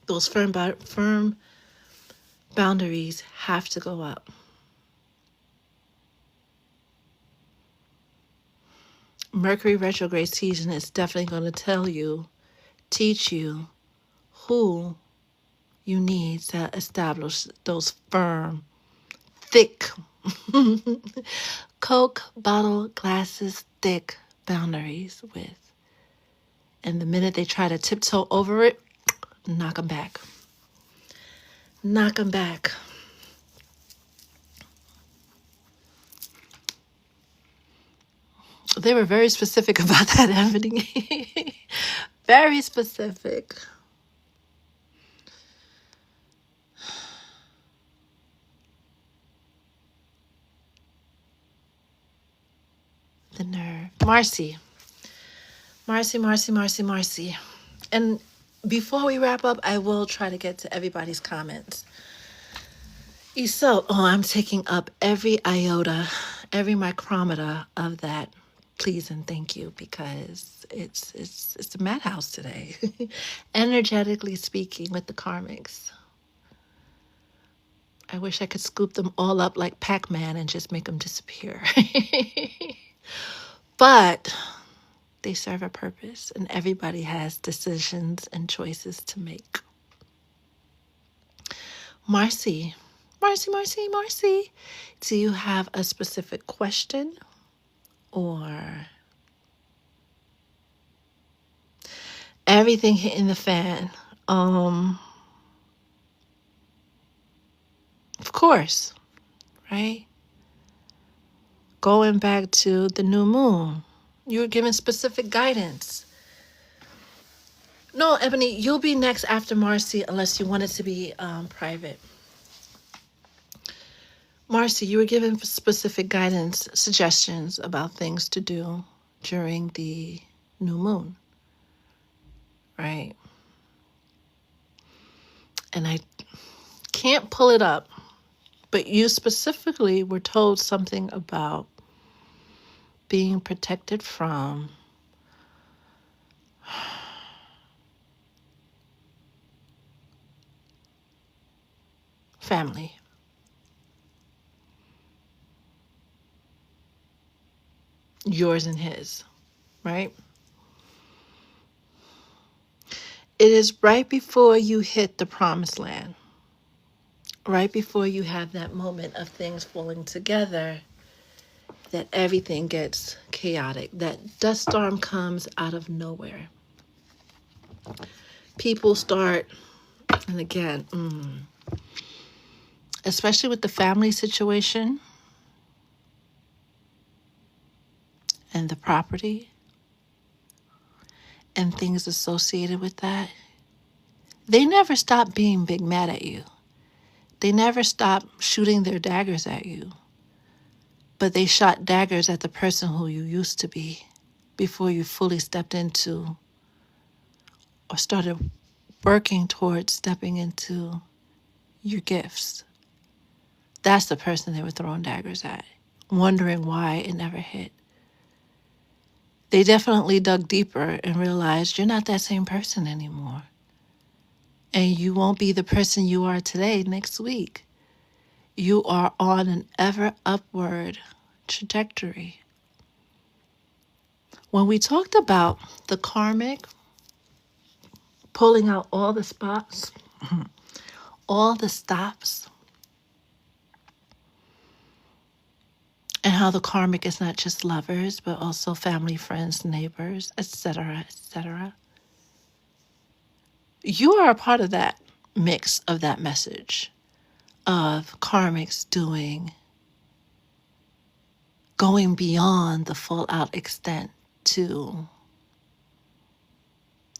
S1: Those firm boundaries have to go up. Mercury retrograde season is definitely going to teach you who you need to establish those firm, thick, Coke bottle glasses thick boundaries with. And the minute they try to tiptoe over it, knock them back. Knock them back. They were very specific about that, Eboni. Very specific. The nerve. Marcy. Marcy, Marcy, Marcy, Marcy. And before we wrap up, I will try to get to everybody's comments. So, I'm taking up every iota, every micrometer of that please and thank you, because it's a madhouse today. Energetically speaking, with the karmics. I wish I could scoop them all up like Pac-Man and just make them disappear. But they serve a purpose, and everybody has decisions and choices to make. Marcy, Marcy, Marcy, Marcy, do you have a specific question or everything hitting the fan? Of course, right? Going back to the new moon, you were given specific guidance. No, Eboni, you'll be next after Marcy unless you want it to be private. Marcy, you were given specific guidance, suggestions about things to do during the new moon, right? And I can't pull it up, but you specifically were told something about being protected from family. Yours and his, right? It is right before you hit the promised land, right before you have that moment of things falling together, that everything gets chaotic. That dust storm comes out of nowhere. People start, and again, especially with the family situation and the property and things associated with that, they never stop being big mad at you. They never stop shooting their daggers at you. But they shot daggers at the person who you used to be before you fully stepped into or started working towards stepping into your gifts. That's the person they were throwing daggers at, wondering why it never hit. They definitely dug deeper and realized you're not that same person anymore. And you won't be the person you are today next week. You are on an ever upward trajectory. When we talked about the karmic pulling out all the spots, all the stops, and how the karmic is not just lovers, but also family, friends, neighbors, etc., etc. You are a part of that mix of that message of karmics going beyond the full out extent to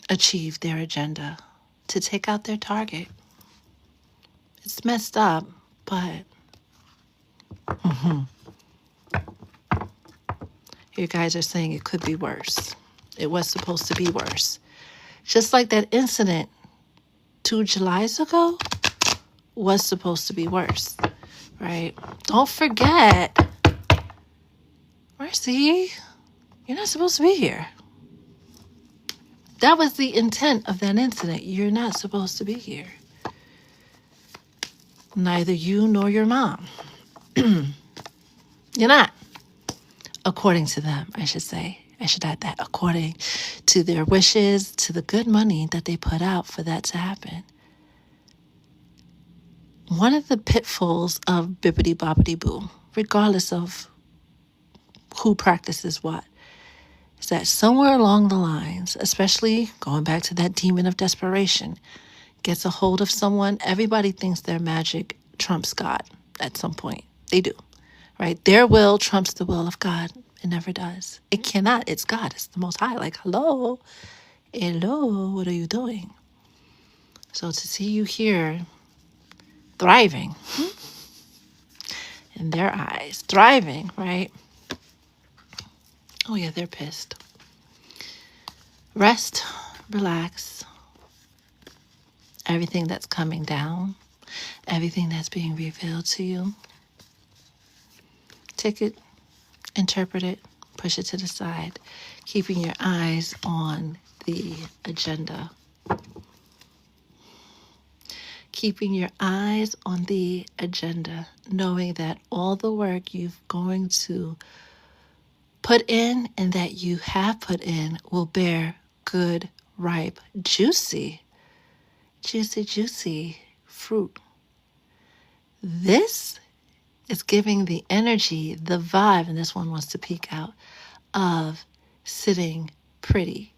S1: achieve their agenda, to take out their target. It's messed up, but you guys are saying it could be worse. It was supposed to be worse. Just like that incident 2 Julys ago was supposed to be worse, right? Don't forget, Marcy, you're not supposed to be here. That was the intent of that incident. You're not supposed to be here. Neither you nor your mom. You're not. According to them, I should say. I should add that. According to their wishes, to the good money that they put out for that to happen. One of the pitfalls of bibbidi bobbidi boo, regardless of who practices what, is that somewhere along the lines, especially going back to that demon of desperation, gets a hold of someone. Everybody thinks their magic trumps God at some point. They do, right? Their will trumps the will of God It never does. It cannot. It's God. It's the Most High. Like, hello, what are you doing? So to see you here thriving in their eyes, thriving, right? Oh yeah, they're pissed. Rest, relax. Everything that's coming down, everything that's being revealed to you, take it, interpret it, push it to the side, keeping your eyes on the agenda. Keeping your eyes on the agenda, knowing that all the work you're going to put in and that you have put in will bear good, ripe, juicy fruit. This is giving the energy, the vibe, and this one wants to peek out, of sitting pretty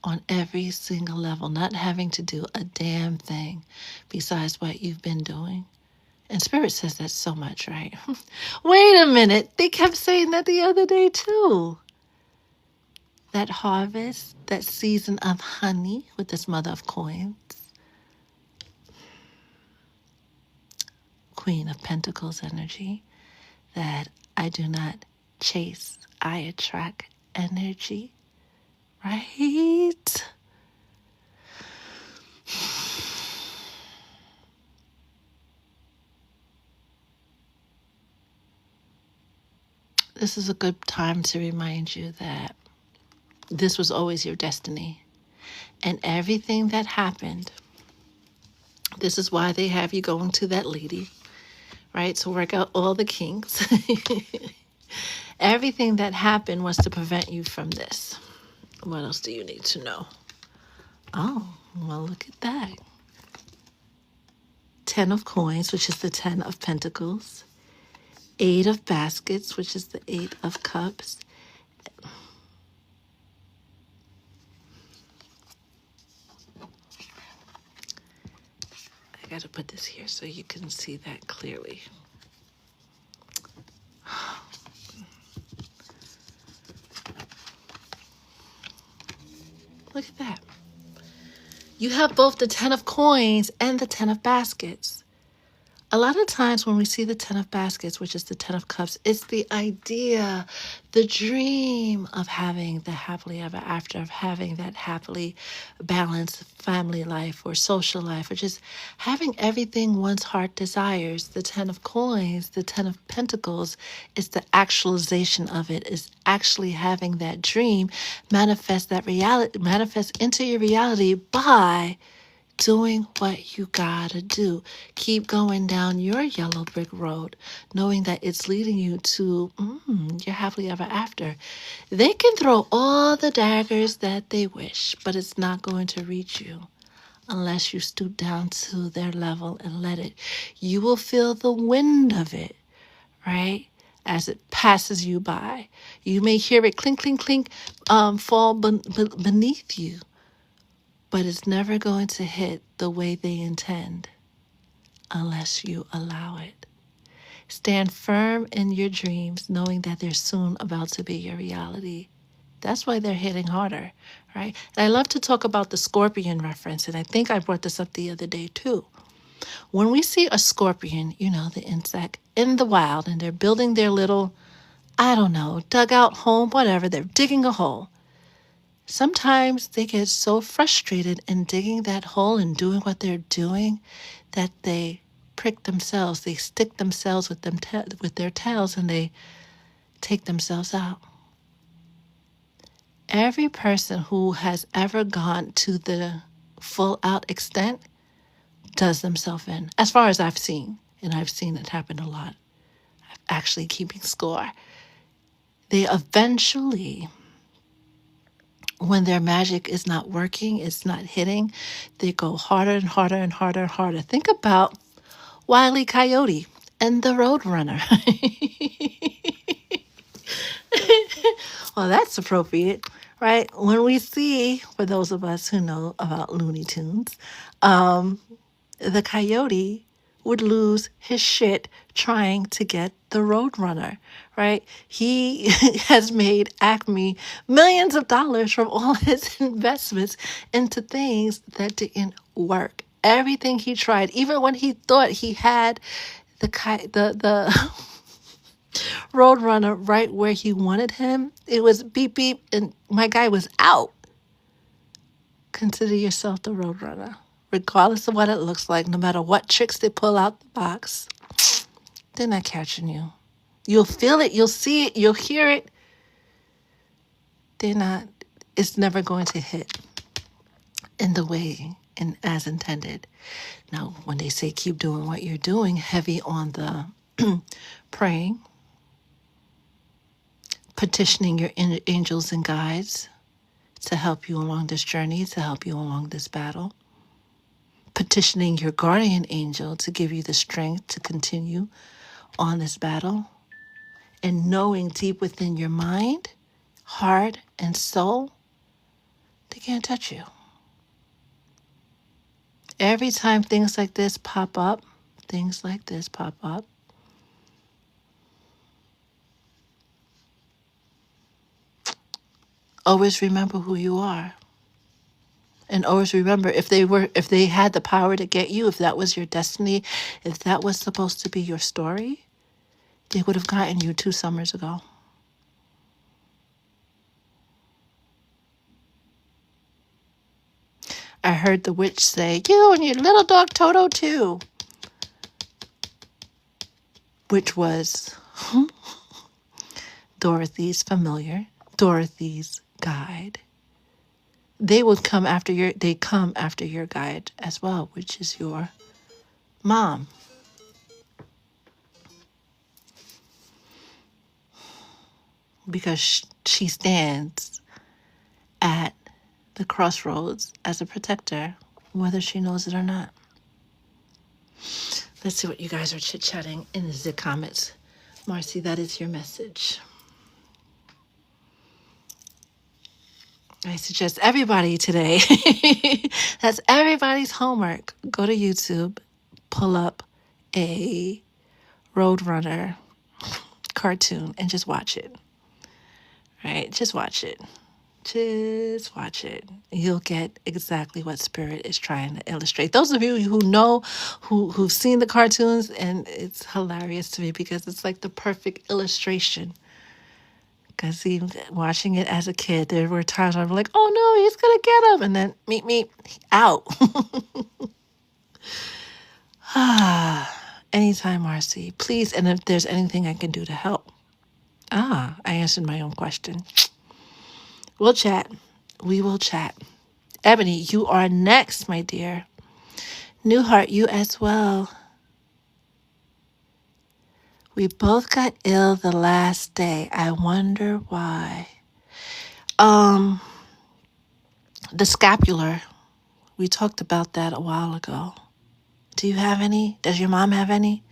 S1: on every single level, not having to do a damn thing besides what you've been doing. And Spirit says that so much, right? Wait a minute. They kept saying that the other day too. That harvest, that season of honey with this mother of coins. Queen of Pentacles energy. That I do not chase, I attract energy. Right? This is a good time to remind you that this was always your destiny. And everything that happened, this is why they have you going to that lady, right? To work out all the kinks. Everything that happened was to prevent you from this. What else do you need to know? Oh, well, look at that. 10 of coins, which is the 10 of pentacles. 8 of baskets, which is the 8 of cups. I got to put this here so you can see that clearly. Look at that. You have both the 10 of coins and the 10 of baskets. A lot of times when we see the 10 of baskets, which is the 10 of cups, it's the idea, the dream of having the happily ever after, of having that happily balanced family life or social life, or just having everything one's heart desires. The 10 of coins, the 10 of pentacles, is the actualization of it, is actually having that dream manifest into your reality by doing what you gotta do. Keep going down your yellow brick road, knowing that it's leading you to your happily ever after. They can throw all the daggers that they wish, but it's not going to reach you unless you stoop down to their level and let it. You will feel the wind of it, right? As it passes you by. You may hear it clink, clink, clink, fall beneath you. But it's never going to hit the way they intend unless you allow it. Stand firm in your dreams, knowing that they're soon about to be your reality. That's why they're hitting harder, right? And I love to talk about the scorpion reference, and I think I brought this up the other day too. When we see a scorpion, you know, the insect, in the wild, and they're building their little, I don't know, dugout home, whatever, they're digging a hole. Sometimes they get so frustrated in digging that hole and doing what they're doing that they prick themselves. They stick themselves with their tails and they take themselves out. Every person who has ever gone to the full out extent does themselves in, as far as I've seen. And I've seen it happen a lot. I'm actually keeping score. They eventually, when their magic is not working, it's not hitting, they go harder and harder and harder and harder. Think about Wile E. Coyote and the Roadrunner. Well, that's appropriate, right? When we see, for those of us who know about Looney Tunes, the coyote would lose his shit trying to get the Roadrunner, right? He has made Acme millions of dollars from all his investments into things that didn't work. Everything he tried, even when he thought he had the Roadrunner right where he wanted him, it was beep beep and my guy was out. Consider yourself the Roadrunner. Regardless of what it looks like, no matter what tricks they pull out the box, they're not catching you. You'll feel it, you'll see it, you'll hear it. They're not, it's never going to hit in the way and as intended. Now, when they say keep doing what you're doing, heavy on the praying, petitioning your angels and guides to help you along this journey, to help you along this battle. Petitioning your guardian angel to give you the strength to continue on this battle. And knowing deep within your mind, heart, and soul, they can't touch you. Every time things like this pop up, always remember who you are. And always remember, if they had the power to get you, if that was your destiny, if that was supposed to be your story, they would have gotten you 2 summers ago. I heard the witch say, you and your little dog Toto too. Which was Dorothy's familiar, Dorothy's guide. They come after your guide as well, which is your mom. Because she stands at the crossroads as a protector, whether she knows it or not. Let's see what you guys are chit-chatting in the comments. Marcy, that is your message. I suggest everybody today, that's everybody's homework. Go to YouTube, pull up a Roadrunner cartoon and just watch it. Right? Just watch it. Just watch it. You'll get exactly what Spirit is trying to illustrate. Those of you who know, who've seen the cartoons, and it's hilarious to me because it's like the perfect illustration. Because even watching it as a kid, there were times where I'm like, oh no, he's going to get him. And then, meet, out. Anytime, Marcy. Please, and if there's anything I can do to help. I answered my own question. We'll chat. We will chat. Ebony, you are next, my dear. Newhart, you as well. We both got ill the last day. I wonder why. The scapular. We talked about that a while ago. Do you have any? Does your mom have any?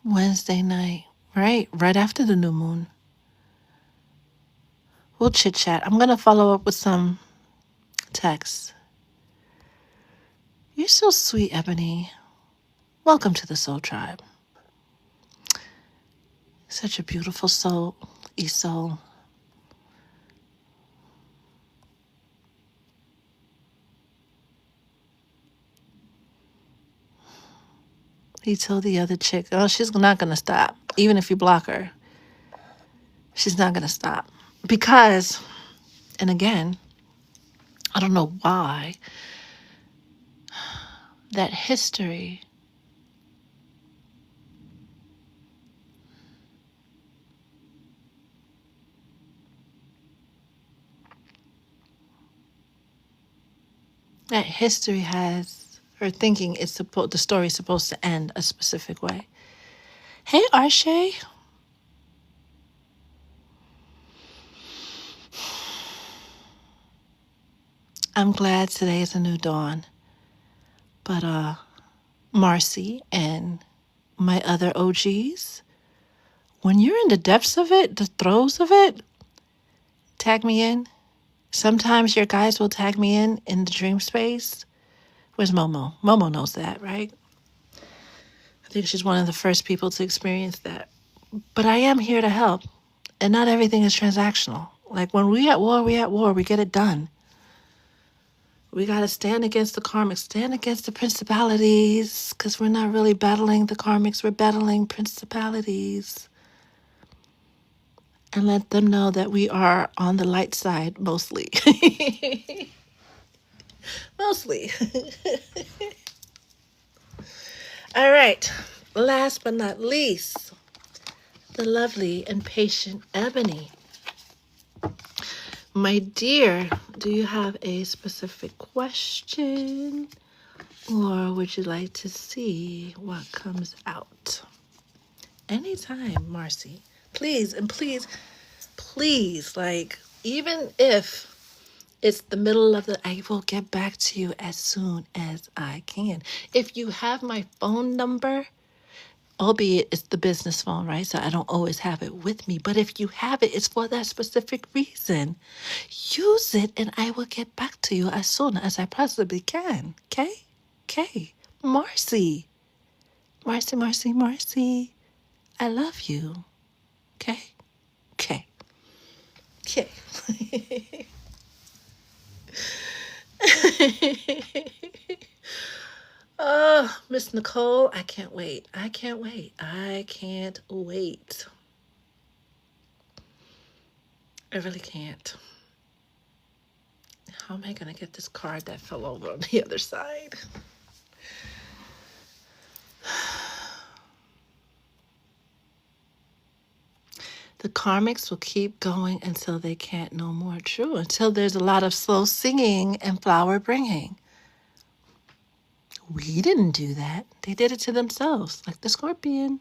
S1: Wednesday night. Right after the new moon. We'll chit-chat. I'm going to follow up with some texts. You're so sweet, Ebony. Welcome to the Soul Tribe. Such a beautiful soul, Isoul. He told the other chick, oh, she's not going to stop. Even if you block her, she's not going to stop. Because, and again, I don't know why, that history has her thinking the story is supposed to end a specific way. Hey, Arshay. I'm glad today is a new dawn. But Marcy and my other OGs, when you're in the depths of it, the throes of it, tag me in. Sometimes your guides will tag me in the dream space. Where's Momo? Momo knows that, right? I think she's one of the first people to experience that. But I am here to help. And not everything is transactional. Like when we at war, we get it done. We got to stand against the karmics, stand against the principalities, because we're not really battling the karmics, we're battling principalities. And let them know that we are on the light side, mostly. Mostly. All right. Last but not least, the lovely and patient Ebony. My dear, do you have a specific question? Or would you like to see what comes out? Anytime, Marcy. Please, and please, please, like, even if it's the middle of the, I will get back to you as soon as I can. If you have my phone number, albeit it's the business phone, right? So I don't always have it with me. But if you have it, it's for that specific reason. Use it and I will get back to you as soon as I possibly can. Okay? Okay. Marcy. Marcy, Marcy, Marcy. I love you. Okay? Okay. Okay. Oh, Miss Nicole, I can't wait. I can't wait. I can't wait. I really can't. How am I going to get this card that fell over on the other side? The karmics will keep going until they can't no more. True. Until there's a lot of slow singing and flower bringing. We didn't do that. They did it to themselves, like the scorpion,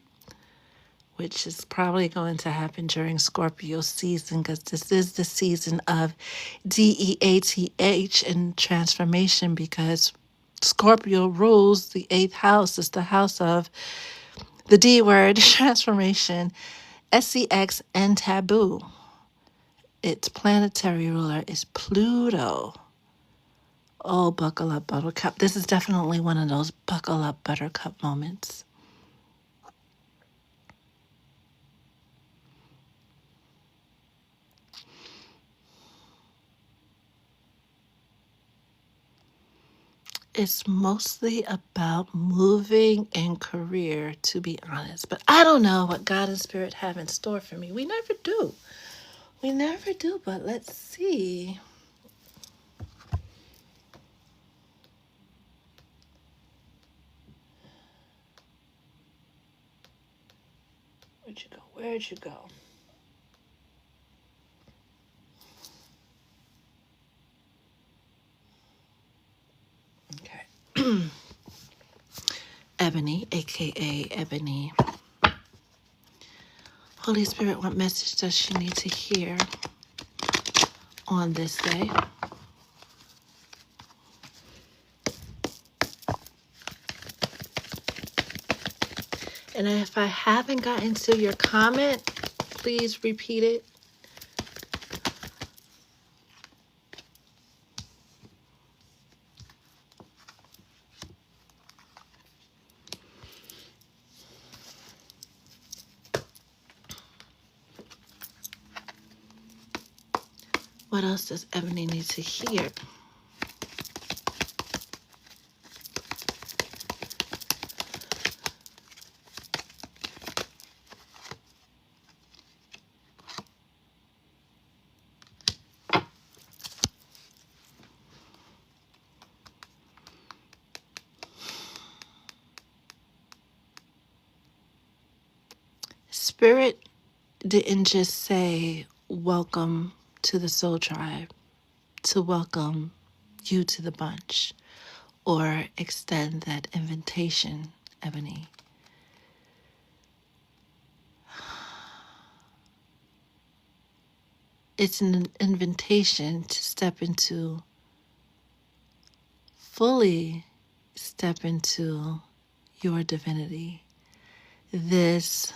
S1: which is probably going to happen during Scorpio season because this is the season of DEATH and transformation, because Scorpio rules the 8th house. It's the house of the D word, transformation, SCX, and taboo. Its planetary ruler is Pluto. Oh, buckle up, buttercup. This is definitely one of those buckle up, buttercup moments. It's mostly about moving in career, to be honest. But I don't know what God and Spirit have in store for me. We never do. We never do, but let's see. Where'd you go? Where'd you go? Okay. Ebony, aka Ebony. Holy Spirit, what message does she need to hear on this day? And if I haven't gotten to your comment, please repeat it. What else does Ebony need to hear? Spirit didn't just say, welcome to the soul tribe, to welcome you to the bunch, or extend that invitation, Ebony. It's an invitation to fully step into your divinity. This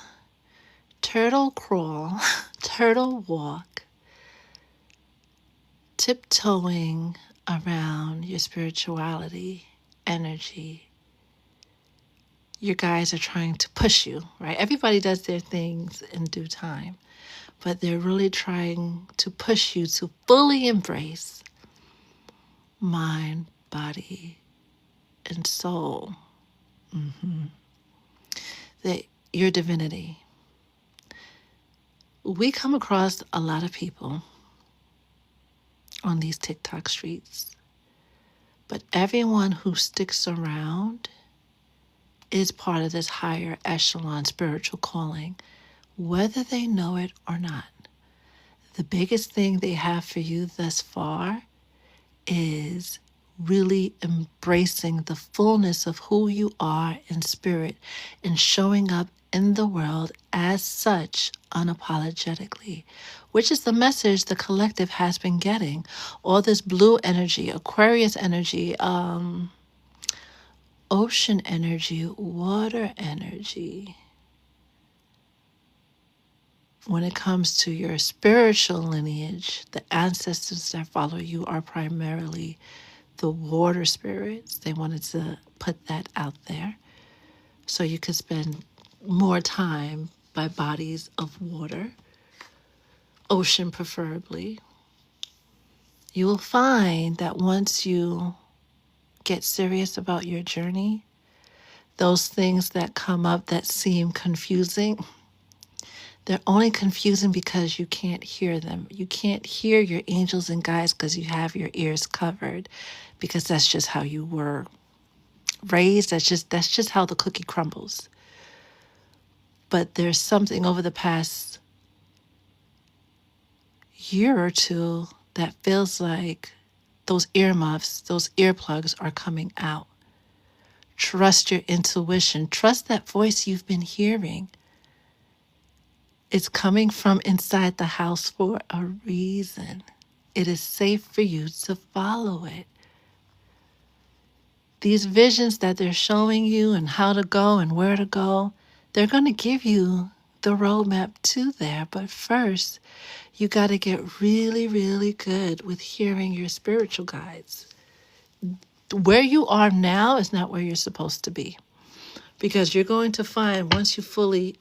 S1: turtle crawl, turtle walk, tiptoeing around your spirituality, energy. Your guides are trying to push you, right? Everybody does their things in due time, but they're really trying to push you to fully embrace mind, body, and soul. That your divinity. We come across a lot of people on these TikTok streets, but everyone who sticks around is part of this higher echelon spiritual calling, whether they know it or not. The biggest thing they have for you thus far is really embracing the fullness of who you are in spirit and showing up in the world as such unapologetically, which is the message the collective has been getting. All this blue energy, Aquarius energy, ocean energy, water energy. When it comes to your spiritual lineage, the ancestors that follow you are primarily the water spirits. They wanted to put that out there so you could spend more time by bodies of water, ocean preferably. You will find that once you get serious about your journey, those things that come up that seem confusing, they're only confusing because you can't hear them. You can't hear your angels and guides because you have your ears covered, because that's just how you were raised. That's just how the cookie crumbles. But there's something over the past year or two that feels like those earmuffs, those earplugs are coming out. Trust your intuition. Trust that voice you've been hearing. It's coming from inside the house for a reason. It is safe for you to follow it. These visions that they're showing you and how to go and where to go, they're going to give you the roadmap to there. But first, you got to get really, really good with hearing your spiritual guides. Where you are now is not where you're supposed to be, because you're going to find once you fully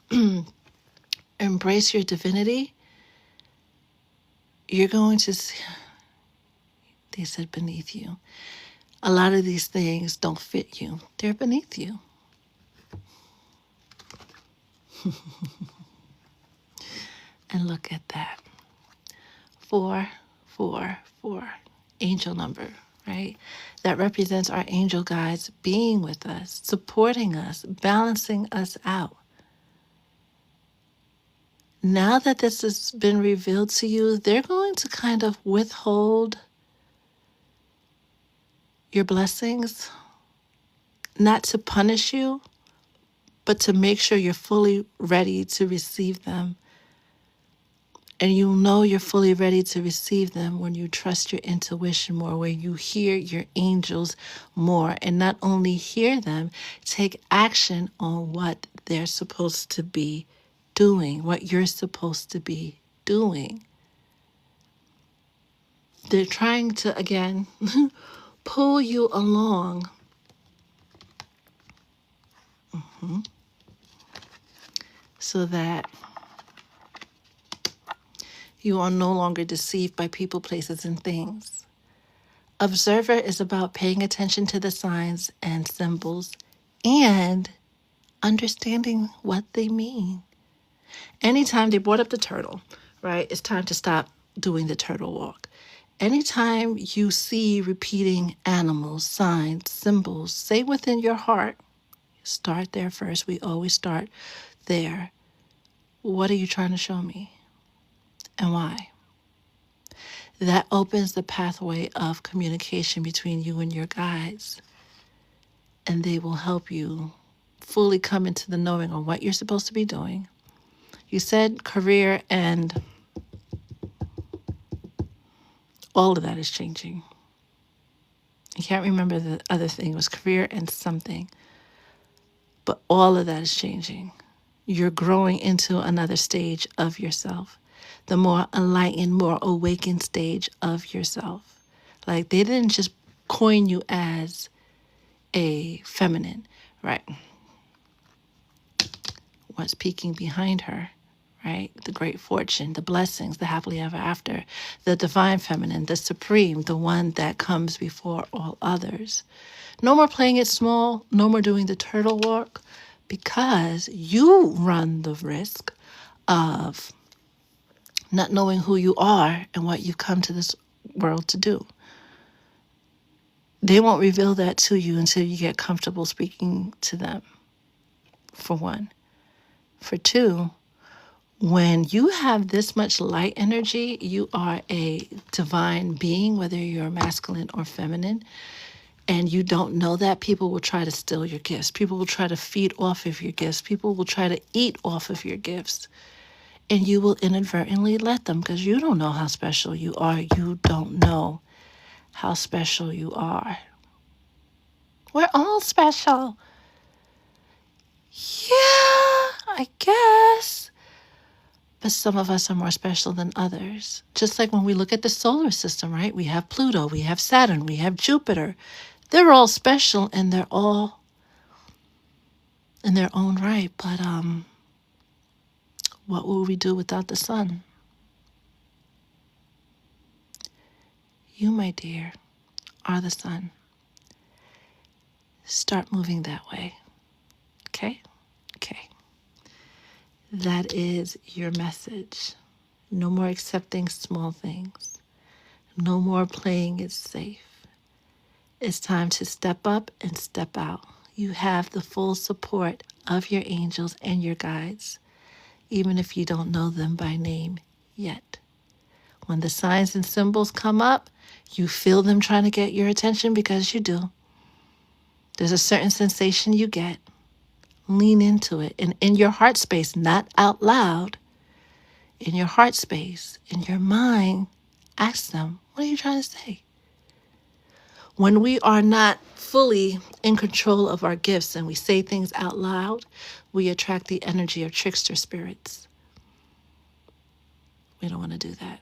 S1: embrace your divinity, you're going to see, they said beneath you. A lot of these things don't fit you. They're beneath you. And look at that. 444, angel number, right? That represents our angel guides being with us, supporting us, balancing us out. Now that this has been revealed to you, they're going to kind of withhold your blessings, not to punish you, but to make sure you're fully ready to receive them. And you'll know you're fully ready to receive them when you trust your intuition more, when you hear your angels more, and not only hear them, take action on what they're supposed to be doing, what you're supposed to be doing. They're trying to, again, pull you along. So that you are no longer deceived by people, places, and things. Observer is about paying attention to the signs and symbols and understanding what they mean. Anytime they brought up the turtle, right, it's time to stop doing the turtle walk. Anytime you see repeating animals, signs, symbols, say within your heart, start there first. We always start there. What are you trying to show me? And why? That opens the pathway of communication between you and your guides. And they will help you fully come into the knowing of what you're supposed to be doing. You said career, and all of that is changing. I can't remember the other thing. It was career and something. But all of that is changing. You're growing into another stage of yourself. the more enlightened, more awakened stage of yourself. Like, they didn't just coin you as a feminine, right? What's peeking behind her, right? The great fortune, the blessings, the happily ever after, the divine feminine, the supreme, the one that comes before all others. No more playing it small, no more doing the turtle walk, because you run the risk of not knowing who you are and what you've come to this world to do. They won't reveal that to you until you get comfortable speaking to them, for one. For two, when you have this much light energy, you are a divine being, whether you're masculine or feminine, and you don't know that, people will try to steal your gifts. People will try to feed off of your gifts. People will try to eat off of your gifts. And you will inadvertently let them, because you don't know how special you are. You don't know how special you are. We're all special. Yeah, I guess. But some of us are more special than others. Just like when we look at the solar system, right? We have Pluto, we have Saturn, we have Jupiter. They're all special and they're all in their own right. But what will we do without the sun? You, my dear, are the sun. Start moving that way. Okay? Okay. That is your message. No more accepting small things. No more playing it safe. It's time to step up and step out. You have the full support of your angels and your guides, even if you don't know them by name yet. When the signs and symbols come up, you feel them trying to get your attention, because you do. There's a certain sensation you get. Lean into it. And in your heart space, not out loud, in your heart space, in your mind, ask them, what are you trying to say? When we are not fully in control of our gifts and we say things out loud, we attract the energy of trickster spirits. We don't want to do that.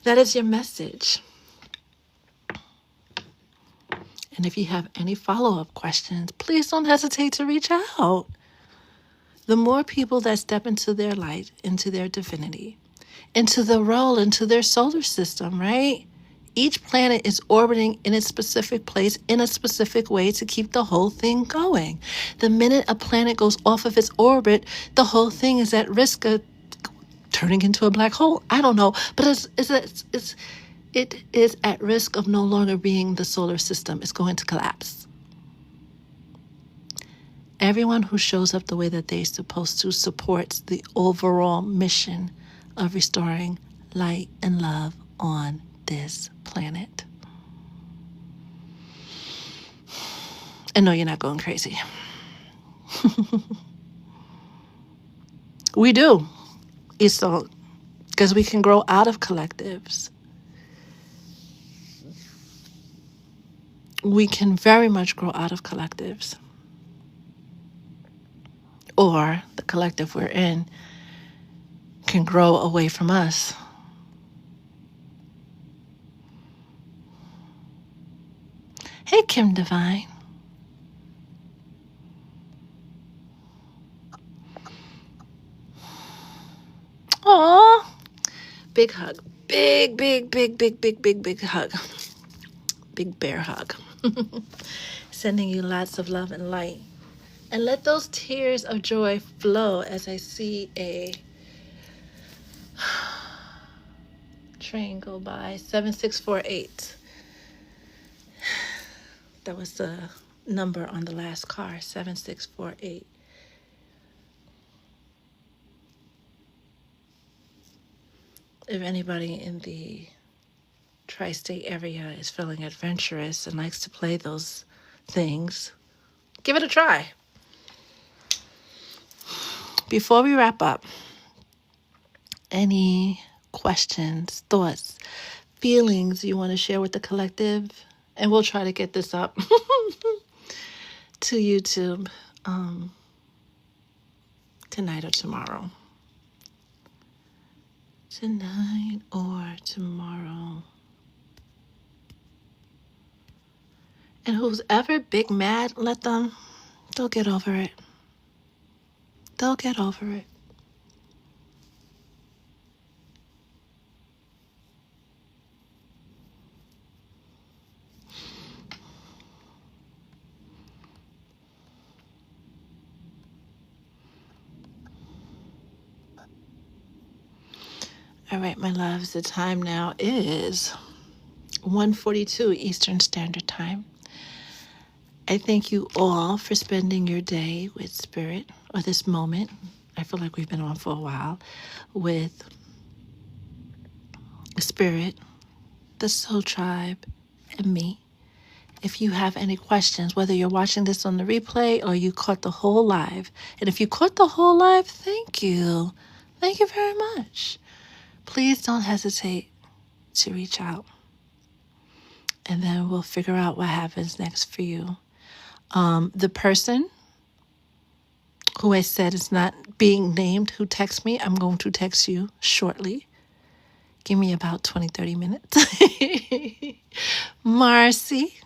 S1: That is your message. And if you have any follow-up questions, please don't hesitate to reach out. The more people that step into their light, into their divinity, into the role, into their solar system, right? Each planet is orbiting in its specific place in a specific way to keep the whole thing going. The minute a planet goes off of its orbit, the whole thing is at risk of turning into a black hole. I don't know, but it is at risk of no longer being the solar system. It's going to collapse. Everyone who shows up the way that they're supposed to supports the overall mission of restoring light and love on this planet. And no, you're not going crazy. We do. Because we can grow out of collectives. We can very much grow out of collectives. Or the collective we're in can grow away from us. Hey, Kim Divine. Aw. Big hug. Big hug. Big bear hug. Sending you lots of love and light. And let those tears of joy flow as I see a train go by. 7648. That was the number on the last car, 7648. If anybody in the tri-state area is feeling adventurous and likes to play those things, give it a try. Before we wrap up, any questions, thoughts, feelings you want to share with the collective? And we'll try to get this up to YouTube tonight or tomorrow. tonight or tomorrow. And who's ever big mad, let them, they'll get over it. They'll get over it. All right, my loves, the time now is 1:42 Eastern Standard Time. I thank you all for spending your day with Spirit, or this moment. I feel like we've been on for a while, with Spirit, the Soul Tribe, and me. If you have any questions, whether you're watching this on the replay or you caught the whole live, and if you caught the whole live, thank you. Thank you very much. Please don't hesitate to reach out, and then we'll figure out what happens next for you. The person who I said is not being named who texts me, I'm going to text you shortly. Give me about 20-30 minutes. Marcy,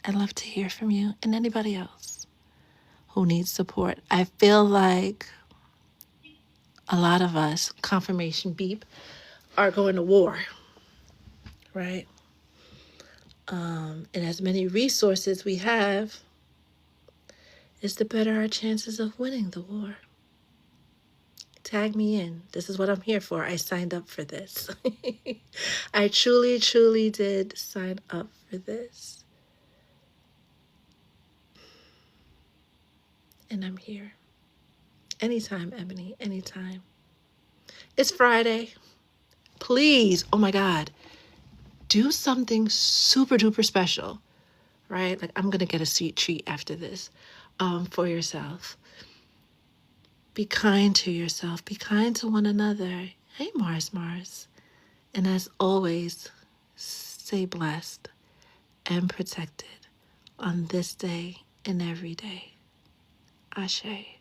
S1: I'd love to hear from you, and anybody else who needs support. I feel like a lot of us, confirmation beep, are going to war, right? And as many resources we have, is the better our chances of winning the war. Tag me in. This is what I'm here for. I signed up for this. I truly, truly did sign up for this. And I'm here. Anytime, Eboni, anytime. It's Friday. Please, oh my God, do something super duper special, right? Like, I'm going to get a sweet treat after this for yourself. Be kind to yourself. Be kind to one another. Hey, Mars. And as always, stay blessed and protected on this day and every day. Ashe.